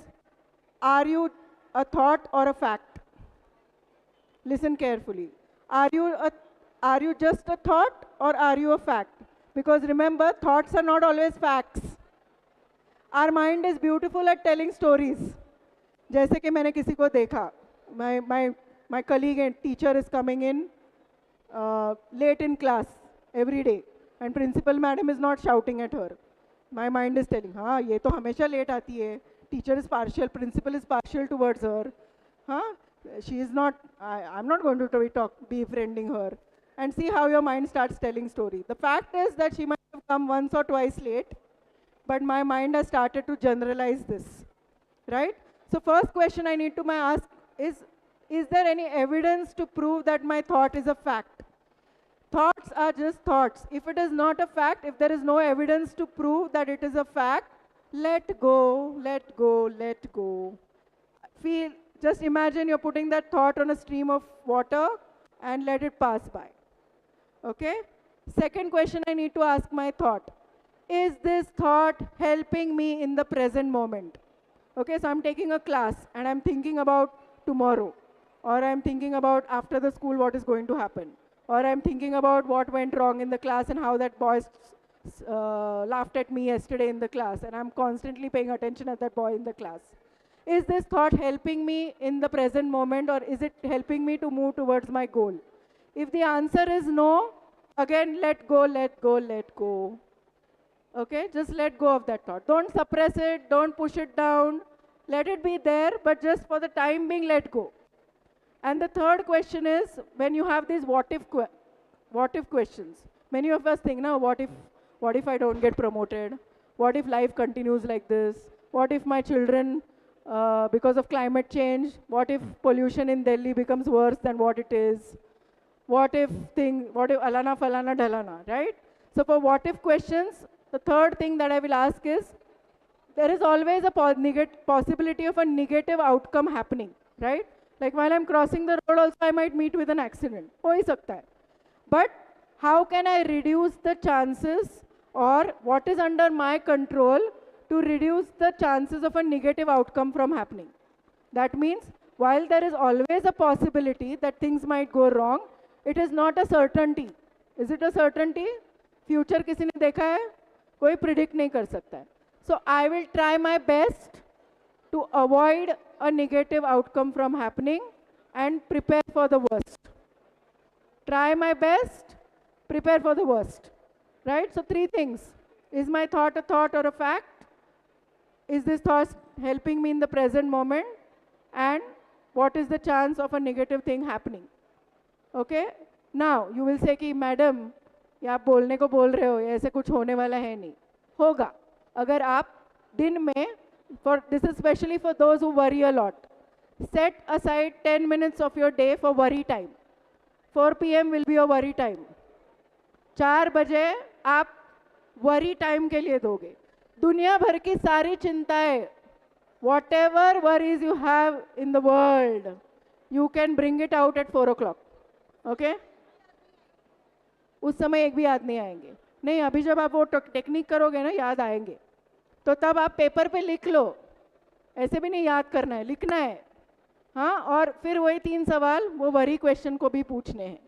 are you a thought or a fact? Listen carefully. Are you just a thought or are you a fact? Because remember, thoughts are not always facts. Our mind is beautiful at telling stories. जैसे कि मैंने किसी को देखा, my colleague and teacher is coming in late in class every day, and principal madam is not shouting at her. My mind is telling, हाँ ये तो हमेशा late आती है. Teacher is partial, principal is partial towards her. Huh? She is not, I'm not going to be befriending her. And see how your mind starts telling story. The fact is that she might have come once or twice late, but my mind has started to generalize this, right? So first question I need to ask is there any evidence to prove that my thought is a fact? Thoughts are just thoughts. If it is not a fact, if there is no evidence to prove that it is a fact, let go, let go, let go. Just imagine you're putting that thought on a stream of water and let it pass by. Okay? Second question I need to ask my thought. Is this thought helping me in the present moment? Okay, so I'm taking a class and I'm thinking about tomorrow. Or I'm thinking about after the school what is going to happen. Or I'm thinking about what went wrong in the class and how that boy laughed at me yesterday in the class. And I'm constantly paying attention at that boy in the class. Is this thought helping me in the present moment, or is it helping me to move towards my goal? If the answer is no, again, let go, let go, let go. Okay, just let go of that thought. Don't suppress it, don't push it down. Let it be there, but just for the time being, let go. And the third question is, when you have these what if questions, many of us think, now, what if I don't get promoted? What if life continues like this? What if my children because of climate change? What if pollution in Delhi becomes worse than what it is? What if alana falana dhalana, right? So for what if questions, the third thing that I will ask is, there is always a possibility of a negative outcome happening, right? Like while I'm crossing the road also I might meet with an accident. हो ही सकता है. But how can I reduce the chances, or what is under my control to reduce the chances of a negative outcome from happening? That means while there is always a possibility that things might go wrong, it is not a certainty. Is it a certainty? Future किसी ने देखा है? कोई predict नहीं कर सकता है. So I will try my best to avoid a negative outcome from happening and prepare for the worst. Try my best, prepare for the worst. Right? So 3 things. Is my thought a thought or a fact? Is this thought helping me in the present moment? And what is the chance of a negative thing happening? Okay? Now, you will say कि madam ये आप बोलने को बोल रहे हो, ऐसे कुछ होने वाला है नहीं. होगा. अगर आप दिन में, for this is especially for those who worry a lot, set aside 10 minutes of your day for worry time. 4 p.m. will be your worry time. 4 बजे आप worry time के लिए दोगे. दुनिया भर की सारी चिंताएं, whatever worries you have in the world, you can bring it out at 4 o'clock. Okay? उस समय एक भी याद नहीं आएंगे. नहीं, अभी जब आप वो टेक्निक करोगे ना, याद आएंगे. तो तब आप पेपर पे लिख लो. ऐसे भी नहीं याद करना है, लिखना है. हाँ, और फिर वही 3 सवाल वो वरी क्वेश्चन को भी पूछने हैं.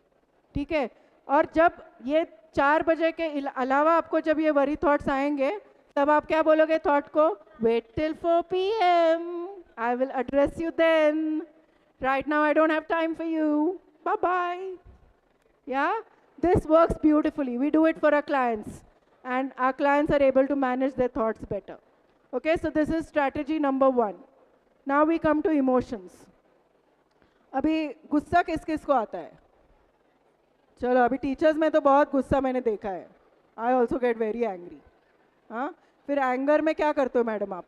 ठीक है? और जब ये 4 बजे के अलावा आपको जब ये वरी थॉट्स आएंगे, तब आप क्या बोलोगे थॉट को? Wait till 4 p.m. I will address you then. Right now I don't have time for you. Bye-bye. Yeah? This works beautifully. We do it for our clients. And our clients are able to manage their thoughts better. Okay, so this is strategy number 1. Now we come to emotions. अभी गुस्सा किस किस को आता है? चलो, अभी teachers में तो बहुत गुस्सा मैंने देखा है. I also get very angry. हाँ, फिर एंगर में क्या करते हो मैडम आप?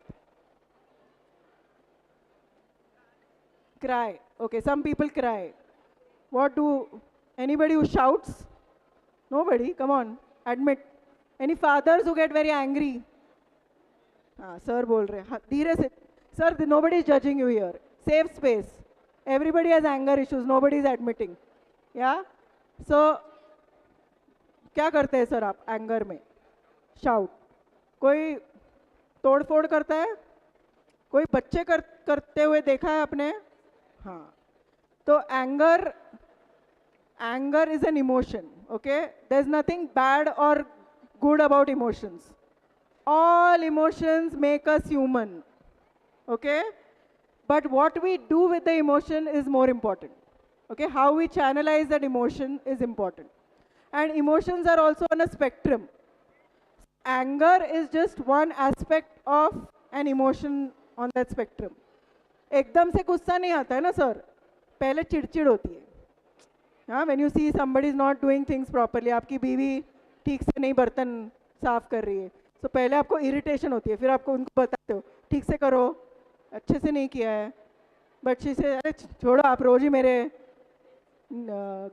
Cry. Okay, some people cry. What do, anybody who shouts? Nobody, come on, admit. Any fathers who get very angry? हाँ, sir बोल रहे हैं. धीरे से. Sir, nobody is judging you here. Safe space. Everybody has anger issues. Nobody is admitting. Yeah? So, क्या करते हैं sir आप एंगर में? Shout. कोई तोड़ फोड़ करता है? कोई बच्चे करते हुए देखा है आपने? हाँ. तो anger is an emotion. Okay? There's nothing bad or good about emotions. All emotions make us human. Okay? But what we do with the emotion is more important. Okay? How we channelize that emotion is important. And emotions are also on a spectrum. Anger is just one aspect of an emotion on that spectrum. एकदम से गुस्सा नहीं आता है ना sir, पहले चिड़चिड़ होती है. हाँ, when you see somebody is not doing things properly, आपकी बीवी ठीक से नहीं बर्तन साफ कर रही है, तो पहले आपको इरिटेशन होती है, फिर आपको उनको बताते हो ठीक से करो, अच्छे से नहीं किया है. बच्ची से अरे छोड़ो, आप रोज ही मेरे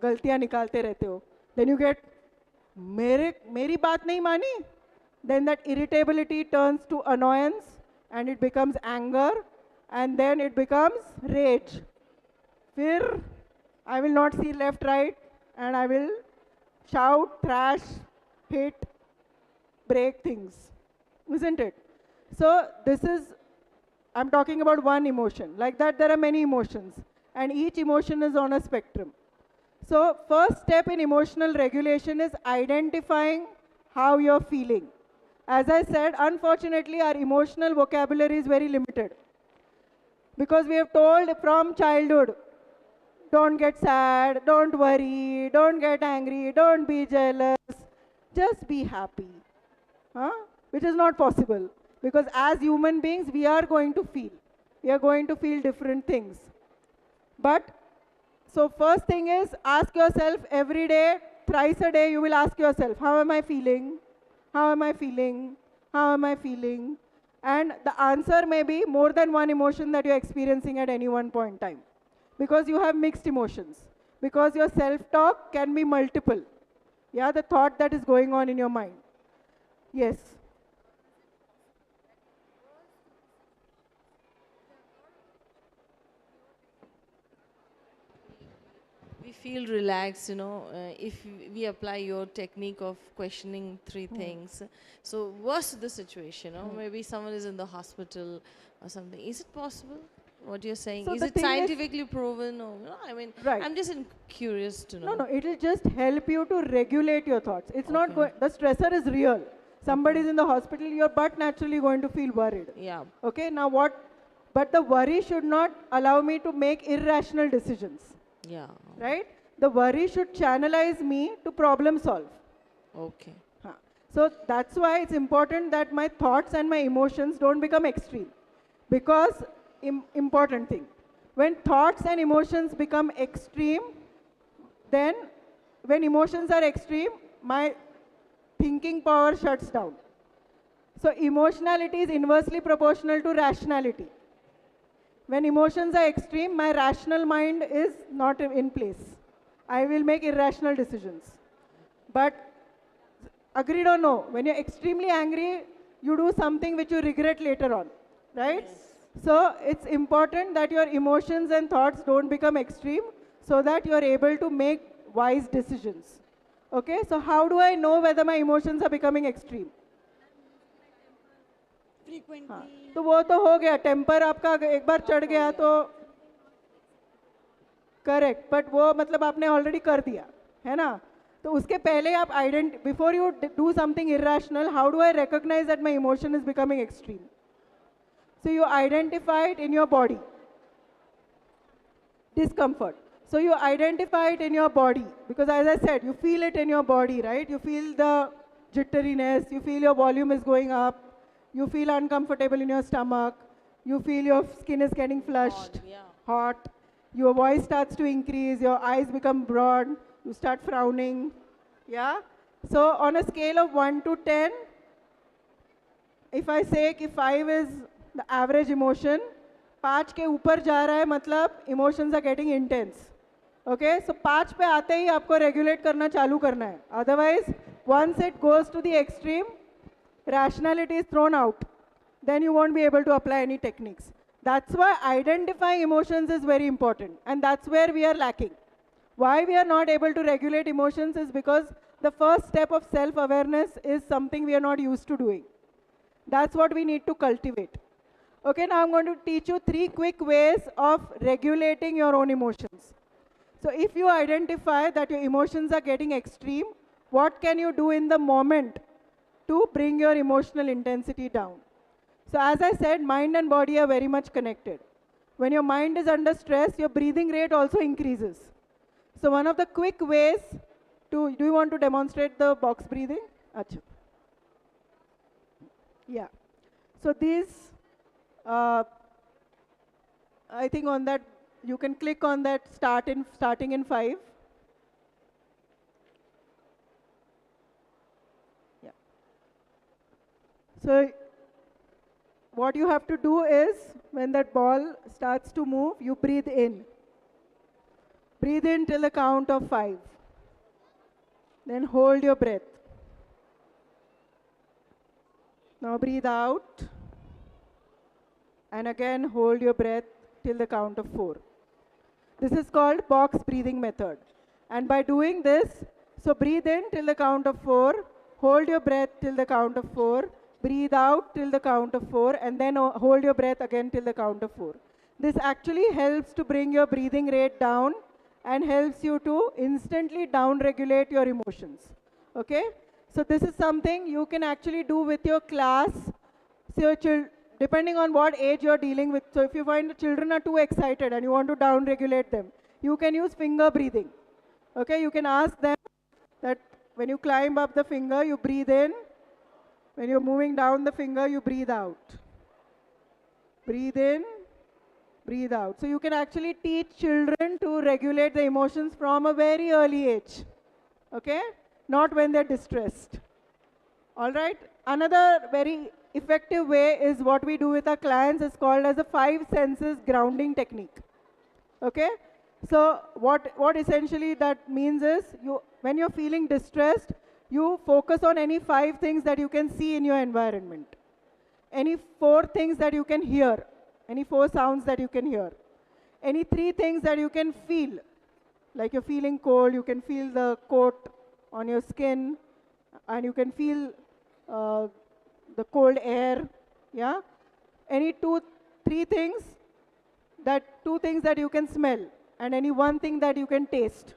गलतियाँ निकालते रहते हो. देन यू गेट मेरी बात नहीं मानी. Then that irritability turns to annoyance and it becomes anger and then it becomes rage. फिर I will not see left, right, and I will shout, thrash, hit, break things. Isn't it? So this is, I'm talking about one emotion. Like that there are many emotions and each emotion is on a spectrum. So first step in emotional regulation is identifying how you're feeling. As I said, unfortunately our emotional vocabulary is very limited. Because we have told from childhood, don't get sad, don't worry, don't get angry, don't be jealous, just be happy. Huh? Which is not possible. Because as human beings, we are going to feel. We are going to feel different things. But, so first thing is, ask yourself every day, thrice a day, you will ask yourself, how am I feeling? How am I feeling? How am I feeling? And the answer may be more than one emotion that you're experiencing at any one point in time. Because you have mixed emotions. Because your self-talk can be multiple. Yeah, the thought that is going on in your mind. Yes. We feel relaxed, if we apply your technique of questioning three things. So worst the situation, maybe someone is in the hospital or something. Is it possible? What you're saying? So Is the it thing is- scientifically proven? Or I mean, Right. I'm just curious to know. No, it will just help you to regulate your thoughts. It's not Okay. going, the stressor is real. Somebody is in the hospital, you're but naturally going to feel worried. Yeah. Okay, now what? But the worry should not allow me to make irrational decisions. Yeah. Right? The worry should channelize me to problem solve. Okay. Huh. So that's why it's important that my thoughts and my emotions don't become extreme. Because, important thing, when thoughts and emotions become extreme, then when emotions are extreme, my thinking power shuts down. So emotionality is inversely proportional to rationality. When emotions are extreme, my rational mind is not in place. I will make irrational decisions. But agreed or no, when you're extremely angry, you do something which you regret later on, right? So it's important that your emotions and thoughts don't become extreme so that you're able to make wise decisions. Okay, so how do I know whether my emotions are becoming extreme? हाँ, तो वो तो हो गया temper आपका एक बार चढ़ गया तो करेक्ट बट वो मतलब आपने ऑलरेडी कर दिया है ना तो उसके पहले आप before you do something irrational how do I recognise that my emotion is becoming extreme so you identify it in your body discomfort so you identify it in your body because as I said you feel it in your body right you feel the jitteriness you feel your volume is going up you feel uncomfortable in your stomach you feel your skin is getting flushed hot your voice starts to increase your eyes become broad you start frowning yeah so on a scale of 1 to 10 if I say कि 5 is the average emotion 5 के ऊपर जा रहा है मतलब emotions are getting intense okay so 5 पे आते ही आपको regulate करना चालू करना है otherwise once it goes to the extreme rationality is thrown out then you won't be able to apply any techniques that's why identifying emotions is very important and that's where we are lacking why we are not able to regulate emotions is because the first step of self awareness is something we are not used to doing that's what we need to cultivate okay now I'm going to teach you 3 quick ways of regulating your own emotions so if you identify that your emotions are getting extreme what can you do in the moment to bring your emotional intensity down so as I said mind and body are very much connected when your mind is under stress your breathing rate also increases so one of the quick ways to do you want to demonstrate the box breathing Achha. Yeah so these I think on that you can click on that starting in 5 yeah so what you have to do is when that ball starts to move you breathe in till the count of 5 then hold your breath now breathe out and again hold your breath till the count of 4. This is called box breathing method. And by doing this, so breathe in till the count of 4, hold your breath till the count of 4, breathe out till the count of 4, and then hold your breath again till the count of 4. This actually helps to bring your breathing rate down and helps you to instantly down regulate your emotions. Okay? So this is something you can actually do with your class. So your children, depending on what age you're dealing with. So if you find the children are too excited and you want to down regulate them, you can use finger breathing. Okay, you can ask them that when you climb up the finger, you breathe in. When you're moving down the finger, you breathe out. Breathe in, breathe out. So you can actually teach children to regulate the emotions from a very early age. Okay, not when they're distressed. All right, another very effective way is what we do with our clients is called as a 5 senses grounding technique. Okay? So what essentially that means is when you're feeling distressed, you focus on any 5 things that you can see in your environment. Any 4 things that you can hear. Any 4 sounds that you can hear. Any 3 things that you can feel. Like you're feeling cold, you can feel the coat on your skin, and you can feel the cold air, yeah? Any 3 things, 2 things that you can smell, and any 1 thing that you can taste.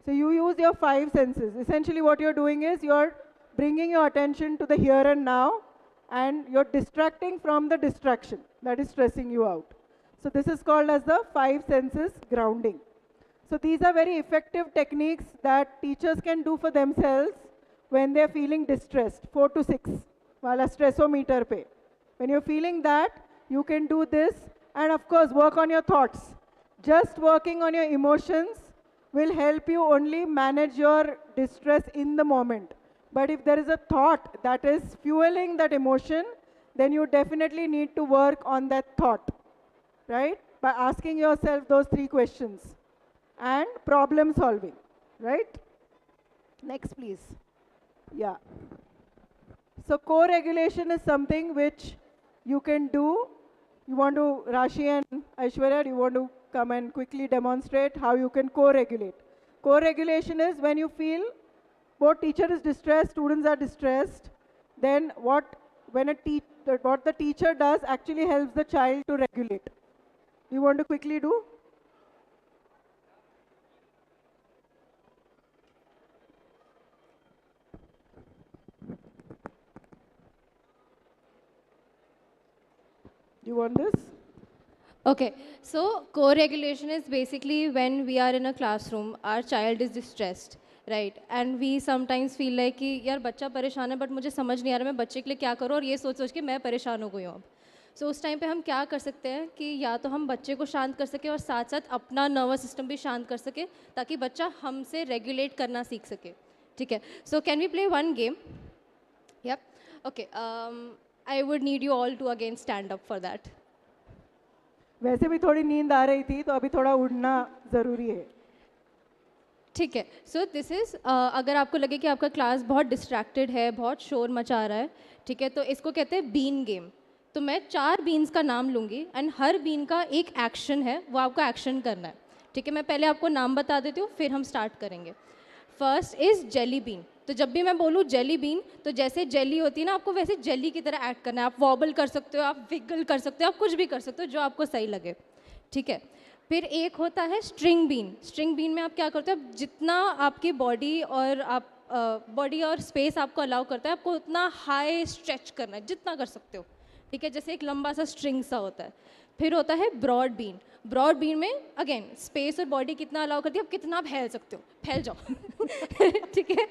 So you use your 5 senses. Essentially what you're doing is you're bringing your attention to the here and now, and you're distracting from the distraction that is stressing you out. So this is called as the 5 senses grounding. So these are very effective techniques that teachers can do for themselves when they're feeling distressed, 4 to 6, wala stressometer pe. When you're feeling that, you can do this, and of course work on your thoughts. Just working on your emotions will help you only manage your distress in the moment. But if there is a thought that is fueling that emotion, then you definitely need to work on that thought, right? By asking yourself those 3 questions and problem solving, right? Next, please. Yeah. So co-regulation is something which you can do. You want to, Rashi and Aishwarya, you want to come and quickly demonstrate how you can co-regulate. Co-regulation is when you feel both teacher is distressed, students are distressed, then what the teacher does actually helps the child to regulate. You want to quickly do? You want this? Okay, so co-regulation is basically when we are in a classroom, our child is distressed, right? And we sometimes feel like कि यार बच्चा परेशान है but मुझे समझ नहीं आ रहा मैं बच्चे के लिए क्या करूँ और ये सोच के मैं परेशान हो गई हूँ अब. So उस टाइम पे हम क्या कर सकते हैं कि या तो हम बच्चे को शांत कर सके और साथ साथ अपना नर्वस सिस्टम भी शांत कर सके ताकि बच्चा हमसे रेगुलेट करना सीख सके. ठीक है? So can we play one game? Yep. Okay. I would need you all to again stand up for that. वैसे भी थोड़ी नींद आ रही थी तो अभी थोड़ा उड़ना ज़रूरी है. ठीक है. सो दिस इज़ अगर आपको लगे कि आपका क्लास बहुत डिस्ट्रैक्टेड है, बहुत शोर मचा रहा है, ठीक है, तो इसको कहते हैं बीन गेम. तो मैं 4 बीन्स का नाम लूँगी एंड हर बीन का एक एक्शन है, वो आपको एक्शन करना है. ठीक है, मैं पहले आपको नाम बता देती हूँ फिर हम स्टार्ट करेंगे. First is jelly bean. तो जब भी मैं बोलूँ जेली बीन तो जैसे जेली होती है ना आपको वैसे जेली की तरह एक्ट करना है. आप वॉबल कर सकते हो, आप विगल कर सकते हो, आप कुछ भी कर सकते हो जो आपको सही लगे. ठीक है. फिर एक होता है स्ट्रिंग बीन. स्ट्रिंग बीन में आप क्या करते हो, जितना आपकी बॉडी और स्पेस आपको अलाउ करता है आपको उतना हाई स्ट्रेच करना है जितना कर सकते हो. ठीक है, जैसे एक लंबा सा स्ट्रिंग सा होता है. फिर होता है ब्रॉड बीन. ब्रॉड बीन में अगेन स्पेस और बॉडी कितना अलाउ करती है, आप कितना फैल सकते हो, फैल जाओ. ठीक है.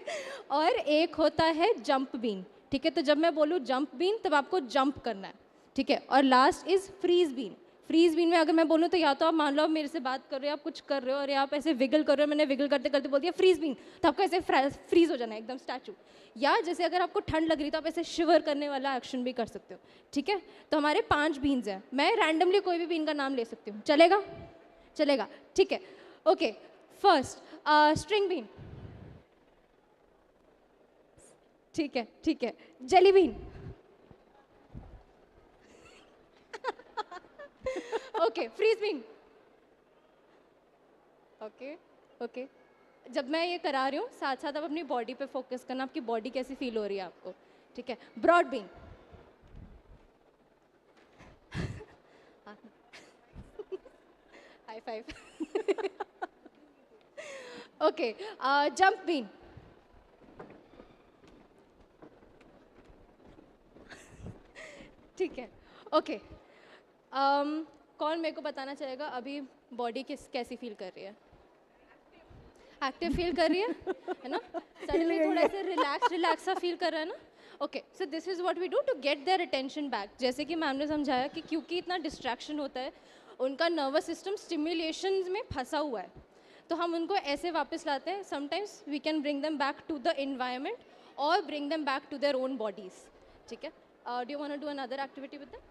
और एक होता है जंप बीन. ठीक है, तो जब मैं बोलूँ जंप बीन तब आपको जंप करना है. ठीक है. और last is freeze bean. Freeze bean में अगर मैं बोलूँ तो या तो आप मान लो आप मेरे से बात कर रहे हो, आप कुछ कर रहे हो और या आप ऐसे विगल कर रहे हो, मैंने विगल करते करते बोल दिया फ्रीज बीन, तो आपको ऐसे फ्रीज हो जाना है एकदम स्टैचू. या जैसे अगर आपको ठंड लग रही तो आप ऐसे शिवर करने वाला एक्शन भी कर सकते हो. ठीक है. तो हमारे 5 बीन्स हैं. मैं रैंडमली कोई भी बीन का नाम ले सकती हूँ. चलेगा? चलेगा. ठीक है. ओके. First string bean. ठीक है. ठीक है. Jelly bean. Okay. Freeze bean. Okay. Okay. जब मैं ये करा रही हूँ साथ साथ आप अपनी बॉडी पे फोकस करना, आपकी बॉडी कैसी फील हो रही है आपको. ठीक है. Broad bean. High five. Okay. Jump bean. ठीक है. ओके. कौन मेरे को बताना चाहेगा अभी बॉडी कैसी फील कर रही है? एक्टिव फील कर रही है ना? सडनली थोड़ा सा रिलैक्स सा फील कर रहा है ना? Okay. So this is what we do to get their attention back. जैसे कि मैम ने समझाया कि क्योंकि इतना डिस्ट्रैक्शन होता है उनका नर्वस सिस्टम स्टिमुलेशन में फंसा हुआ है, तो हम उनको ऐसे वापस लाते हैं. Sometimes we can bring them back to the environment और bring them back to their own bodies. ठीक है. Do you want to do another activity with them?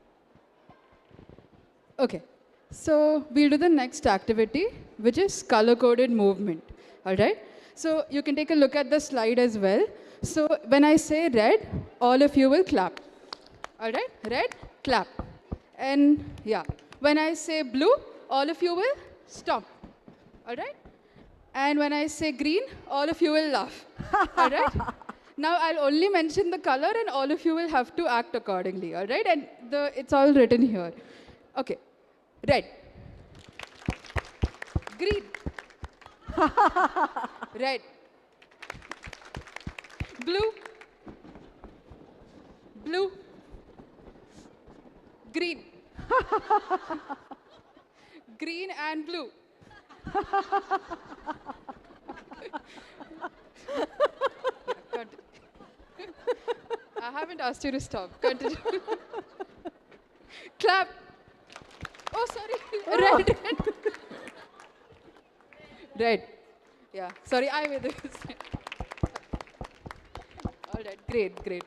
Okay, so we'll do the next activity, which is color-coded movement. All right? So you can take a look at the slide as well. So when I say red, all of you will clap. All right? Red, clap. And yeah, when I say blue, all of you will stop. All right? And when I say green, all of you will laugh. All right? Now I'll only mention the color and all of you will have to act accordingly. All right? And it's all written here. Okay. Red. Green. Red. Blue. Blue. Green. Green and blue. I haven't asked you to stop. Continue. Clap. Oh, sorry. Red. Red. Red. Yeah. Sorry, I made this. All right. Great. Great.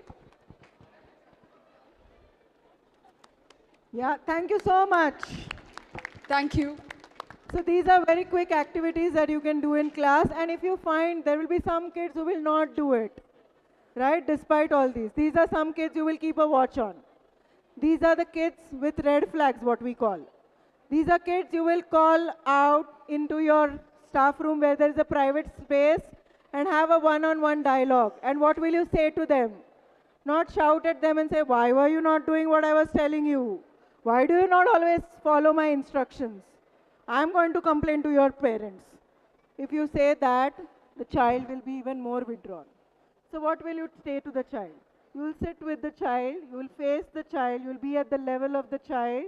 Yeah, thank you so much. Thank you. So these are very quick activities that you can do in class, and if you find there will be some kids who will not do it, right, despite all these are some kids you will keep a watch on. These are the kids with red flags, what we call. These are kids you will call out into your staff room where there is a private space and have a one-on-one dialogue. And what will you say to them? Not shout at them and say, why were you not doing what I was telling you? Why do you not always follow my instructions? I'm going to complain to your parents. If you say that, the child will be even more withdrawn. So what will you say to the child? You will sit with the child, you will face the child, you will be at the level of the child,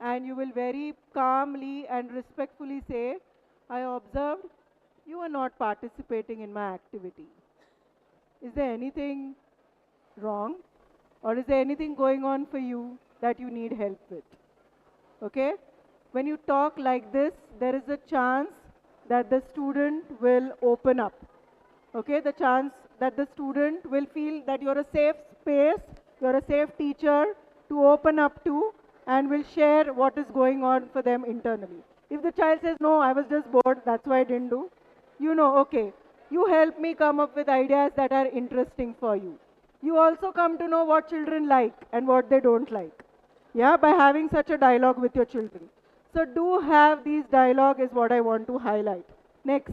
and you will very calmly and respectfully say, I observed you are not participating in my activity. Is there anything wrong? Or is there anything going on for you that you need help with? Okay? When you talk like this, there is a chance that the student will open up. Okay? The chance that the student will feel that you're a safe space, you're a safe teacher to open up to and will share what is going on for them internally. If the child says, no, I was just bored, that's why I didn't do, you know, okay, you help me come up with ideas that are interesting for you. You also come to know what children like and what they don't like. Yeah, by having such a dialogue with your children. So do have these dialogue is what I want to highlight. Next.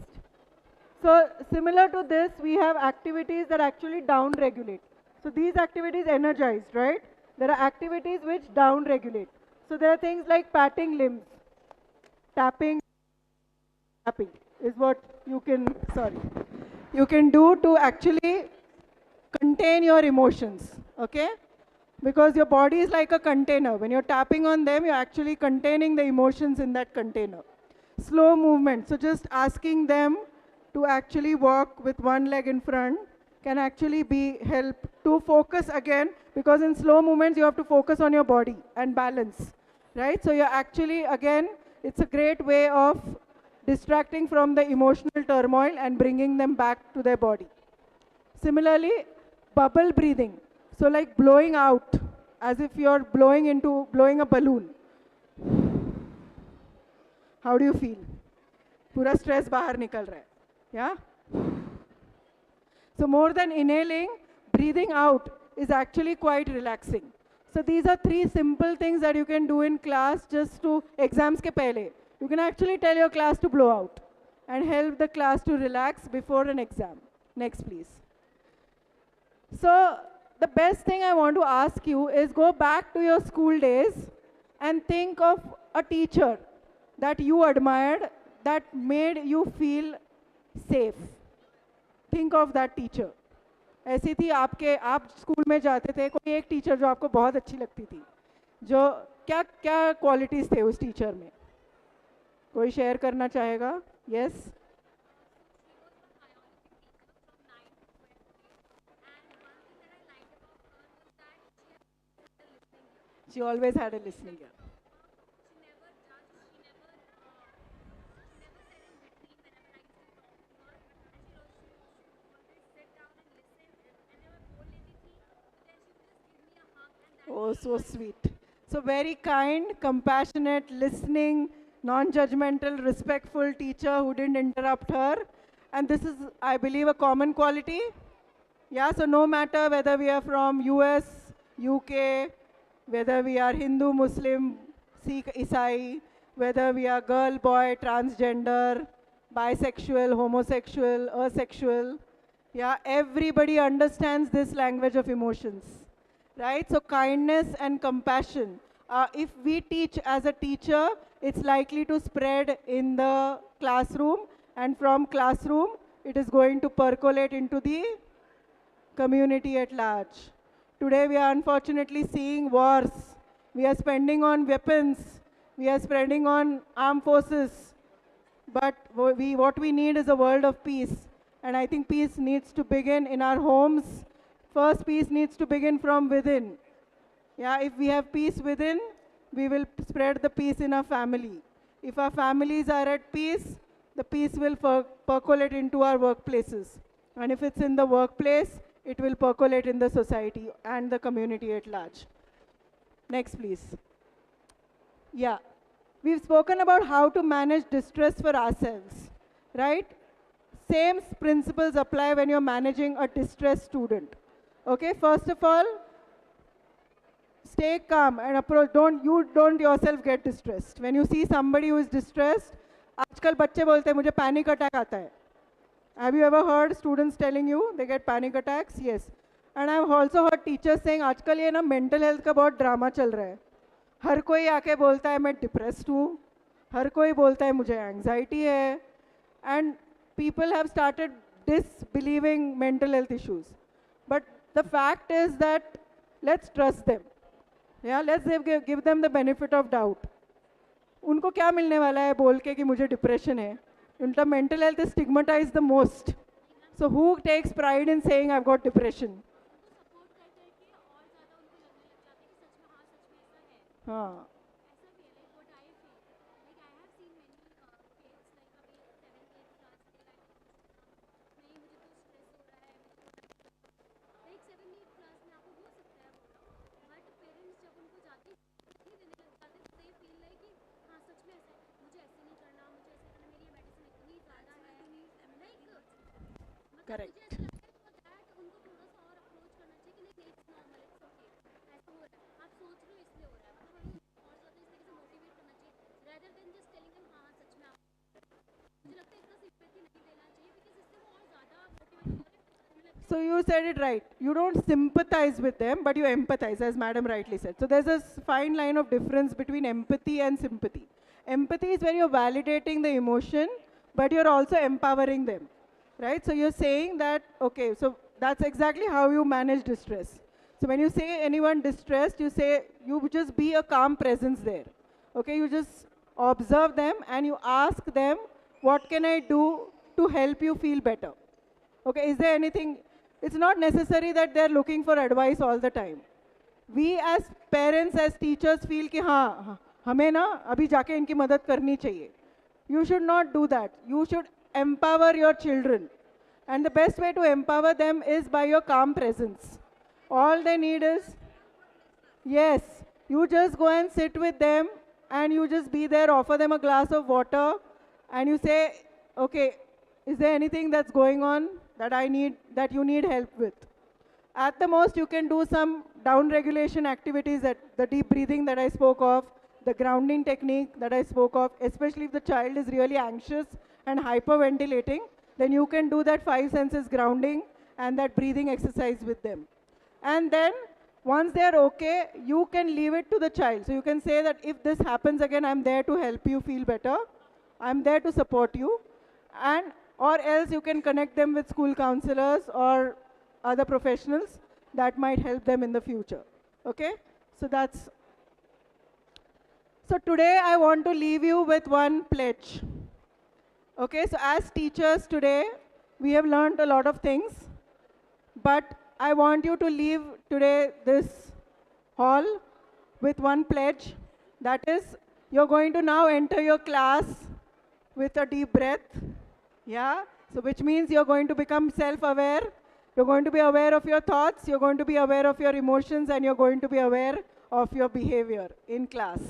So similar to this, we have activities that actually down-regulate. So these activities energized, right? There are activities which down-regulate. So there are things like patting limbs, tapping is what you can do to actually contain your emotions, okay? Because your body is like a container. When you're tapping on them, you're actually containing the emotions in that container. Slow movement. So just asking them to actually walk with one leg in front can actually be help to focus again, because in slow movements you have to focus on your body and balance, right? So you're actually, again, it's a great way of distracting from the emotional turmoil and bringing them back to their body. Similarly, bubble breathing. So like blowing out, as if you're blowing a balloon. How do you feel? Pura stress bahar nikal raha hai. Yeah? So more than inhaling, breathing out is actually quite relaxing. So these are 3 simple things that you can do in class just to exams ke pehle. You can actually tell your class to blow out and help the class to relax before an exam. Next, please. So the best thing I want to ask you is go back to your school days and think of a teacher that you admired, that made you feel safe. Think of that teacher. ऐसी थी आप school में जाते थे, कोई एक teacher जो आपको बहुत अच्छी लगती थी, जो क्या क्या क्वालिटीज़ थे उस टीचर में? कोई शेयर करना चाहेगा? Yes? She always had a listening ear. Oh, so sweet. So very kind, compassionate, listening, non-judgmental, respectful teacher who didn't interrupt her. And this is, I believe, a common quality. Yeah, so no matter whether we are from US, UK, whether we are Hindu, Muslim, Sikh, Isai, whether we are girl, boy, transgender, bisexual, homosexual, asexual, yeah, everybody understands this language of emotions, right? So kindness and compassion. If we teach as a teacher, it's likely to spread in the classroom, and from classroom, it is going to percolate into the community at large. Today we are unfortunately seeing wars. We are spending on weapons. We are spending on armed forces. But what we need is a world of peace. And I think peace needs to begin in our homes. First, peace needs to begin from within. Yeah, if we have peace within, we will spread the peace in our family. If our families are at peace, the peace will percolate into our workplaces. And if it's in the workplace, it will percolate in the society and the community at large. Next, please. Yeah. We've spoken about how to manage distress for ourselves, right? Same principles apply when you're managing a distressed student. Okay, first of all, stay calm and approach. Don't yourself get distressed. When you see somebody who is distressed, आजकल बच्चे बोलते हैं मुझे panic attack आता है. Have you ever heard students telling you they get panic attacks? Yes. And I've also heard teachers saying आजकल ये ना mental health का बहुत ड्रामा चल रहा है. हर कोई आके बोलता है मैं डिप्रेस्ड हूँ, हर कोई बोलता है मुझे एंग्जाइटी है, and people have started disbelieving mental health issues. But the fact is that let's trust them. Yeah, let's give them the benefit of doubt. उनको क्या मिलने वाला है बोल के कि मुझे डिप्रेशन है? उनका mental health is stigmatized the most. So who takes pride in saying I've got depression? हाँ. Correct. So you said it right. You don't sympathize with them, but you empathize, as Madam rightly said. So there's a fine line of difference between empathy and sympathy. Empathy is where you're validating the emotion, but you're also empowering them, right? So you're saying that, okay, so that's exactly how you manage distress. So when you say anyone distressed, you say, you just be a calm presence there. Okay, you just observe them and you ask them, what can I do to help you feel better? Okay, is there anything? It's not necessary that they're looking for advice all the time. We as parents, as teachers feel कि हाँ हमें ना अभी जाके इनकी मदद करनी चाहिए. You should not do that. You should empower your children. And the best way to empower them is by your calm presence. All they need is, yes, you just go and sit with them and you just be there, offer them a glass of water and you say, okay, is there anything that's going on that you need help with? At the most, you can do some down regulation activities, the deep breathing that I spoke of, the grounding technique that I spoke of, especially if the child is really anxious and hyperventilating, then you can do that 5 senses grounding and that breathing exercise with them. And then once they're okay, you can leave it to the child. So you can say that if this happens again, I'm there to help you feel better. I'm there to support you. Or else you can connect them with school counselors or other professionals that might help them in the future. Okay? So today I want to leave you with one pledge. Okay, so as teachers today, we have learned a lot of things, but I want you to leave today this hall with one pledge. That is, you're going to now enter your class with a deep breath. Yeah, so which means you're going to become self-aware. You're going to be aware of your thoughts, you're going to be aware of your emotions, and you're going to be aware of your behavior in class.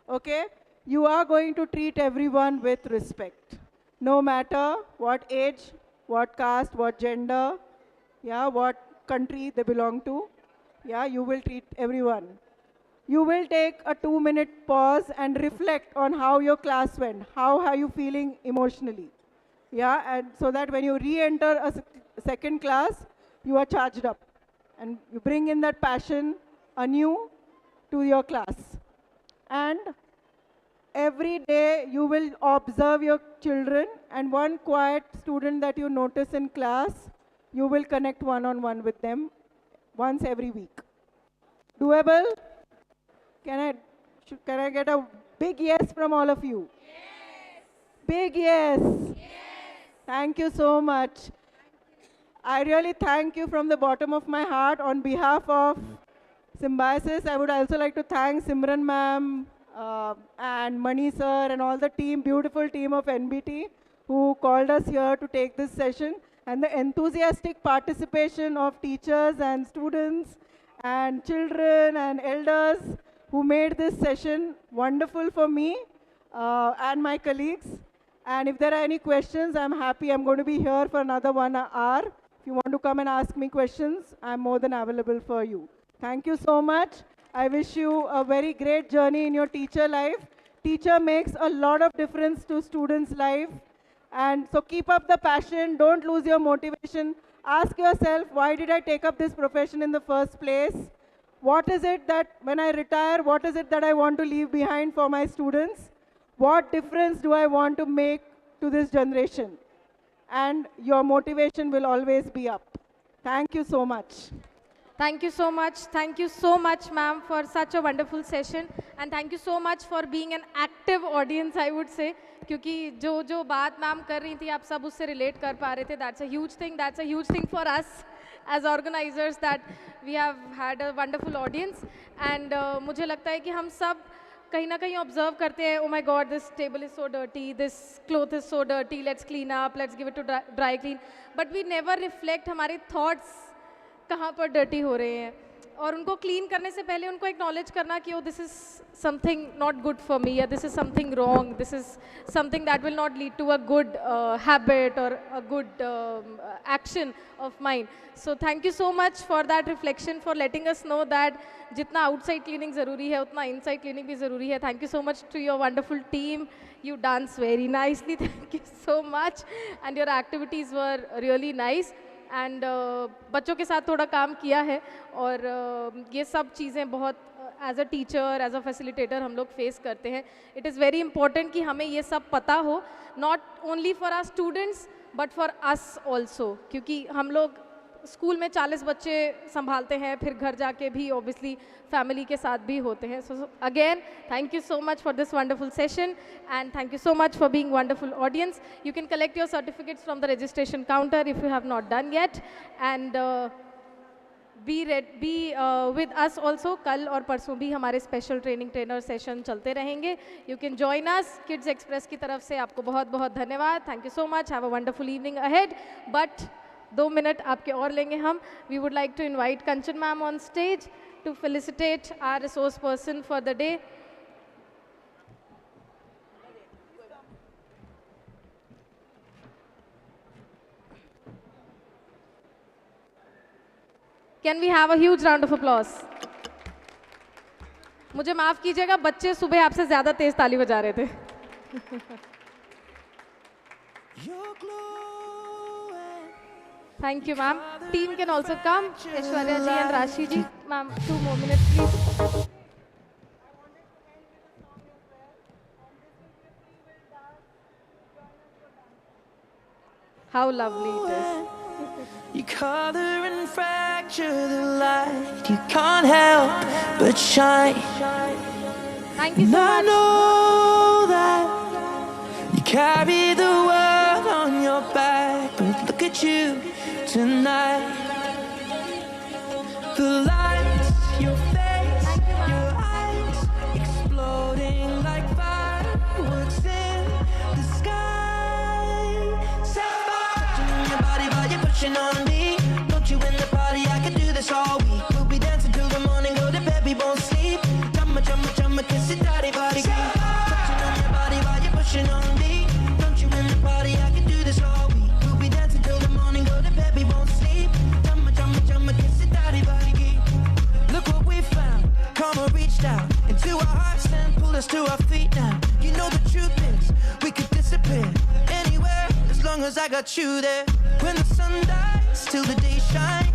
Okay? You are going to treat everyone with respect, no matter what age, what caste, what gender, yeah, what country they belong to. Yeah, you will treat everyone. You will take a 2-minute pause and reflect on how your class went. How are you feeling emotionally? Yeah, and so that when you re-enter a second class, you are charged up. And you bring in that passion anew to your class. And every day you will observe your children, and one quiet student that you notice in class, you will connect one-on-one with them once every week. Doable? Can I get a big yes from all of you? Yes. Big yes. Yes. Thank you so much. I really thank you from the bottom of my heart. On behalf of Symbiosis, I would also like to thank Simran ma'am and Mani sir and all the team, beautiful team of NBT who called us here to take this session, and the enthusiastic participation of teachers and students and children and elders who made this session wonderful for me and my colleagues. And if there are any questions, I'm happy. I'm going to be here for another 1 hour. If you want to come and ask me questions, I'm more than available for you. Thank you so much. I wish you a very great journey in your teacher life. Teacher makes a lot of difference to students' life. And so keep up the passion. Don't lose your motivation. Ask yourself, why did I take up this profession in the first place? What is it that when I retire, what is it that I want to leave behind for my students? What difference do I want to make to this generation? And your motivation will always be up. Thank you so much. Thank you so much. Thank you so much, ma'am, for such a wonderful session. And thank you so much for being an active audience, I would say. क्योंकि जो बात ma'am कर रही थी, आप सब उससे relate कर पा रहे थे. That's a huge thing. That's a huge thing for us as organizers, that we have had a wonderful audience. And मुझे लगता है कि हम सब कहीं ना कहीं ऑब्जर्व करते हैं, oh my god, this table is so dirty, this cloth is so dirty, let's clean up, let's give it to dry clean. But we never reflect हमारे thoughts कहाँ पर dirty हो रहे हैं, और उनको clean करने से पहले उनको acknowledge करना कि oh, this is something not good for me, or this is something wrong, this is something that will not lead to a good habit or a good action of mine. So thank you so much for that reflection, for letting us know that जितना outside cleaning ज़रूरी है, उतना inside cleaning भी ज़रूरी है. Thank you so much to your wonderful team. You dance very nicely. Thank you so much. And your activities were really nice. And बच्चों के साथ थोड़ा काम किया है, और ये सब चीज़ें बहुत as a teacher, as a facilitator हम लोग फेस करते हैं. इट इज़ वेरी इंपॉर्टेंट कि हमें ये सब पता हो, not only for our students but for us also, क्योंकि हम लोग स्कूल में 40 बच्चे संभालते हैं, फिर घर जाके भी ऑब्वियसली फैमिली के साथ भी होते हैं. So again thank you so much for this wonderful session, and thank you so much for being wonderful audience. You can collect your certificates from the registration counter if you have not done yet, and be with us also. कल और परसों भी हमारे special training trainer session चलते रहेंगे. You can join us. Kids Express की तरफ से आपको बहुत बहुत धन्यवाद. Thank you so much. Have a wonderful evening ahead. But 2 minute आपके और लेंगे हम. We would like to invite Kanchan ma'am on stage to felicitate our resource person for the day. Can we have a huge round of applause? मुझे माफ कीजिएगा, बच्चे सुबह आपसे ज्यादा तेज ताली बजा रहे थे. Thank you, ma'am. Team can also come. Aishwarya ji and Rashi ji. Ma'am, 2 more minutes, please. How lovely it is. You color and fracture the light. You can't help but shine. Thank you so much. I know that you carry the world on your back, but look at you tonight. The lights, your face, your eyes, exploding like fireworks in the sky. Set fire to your body while you're pushing on me. Don't hold us to our feet now. You know the truth is, we could disappear anywhere as long as I got you there. When the sun dies, till the day shines,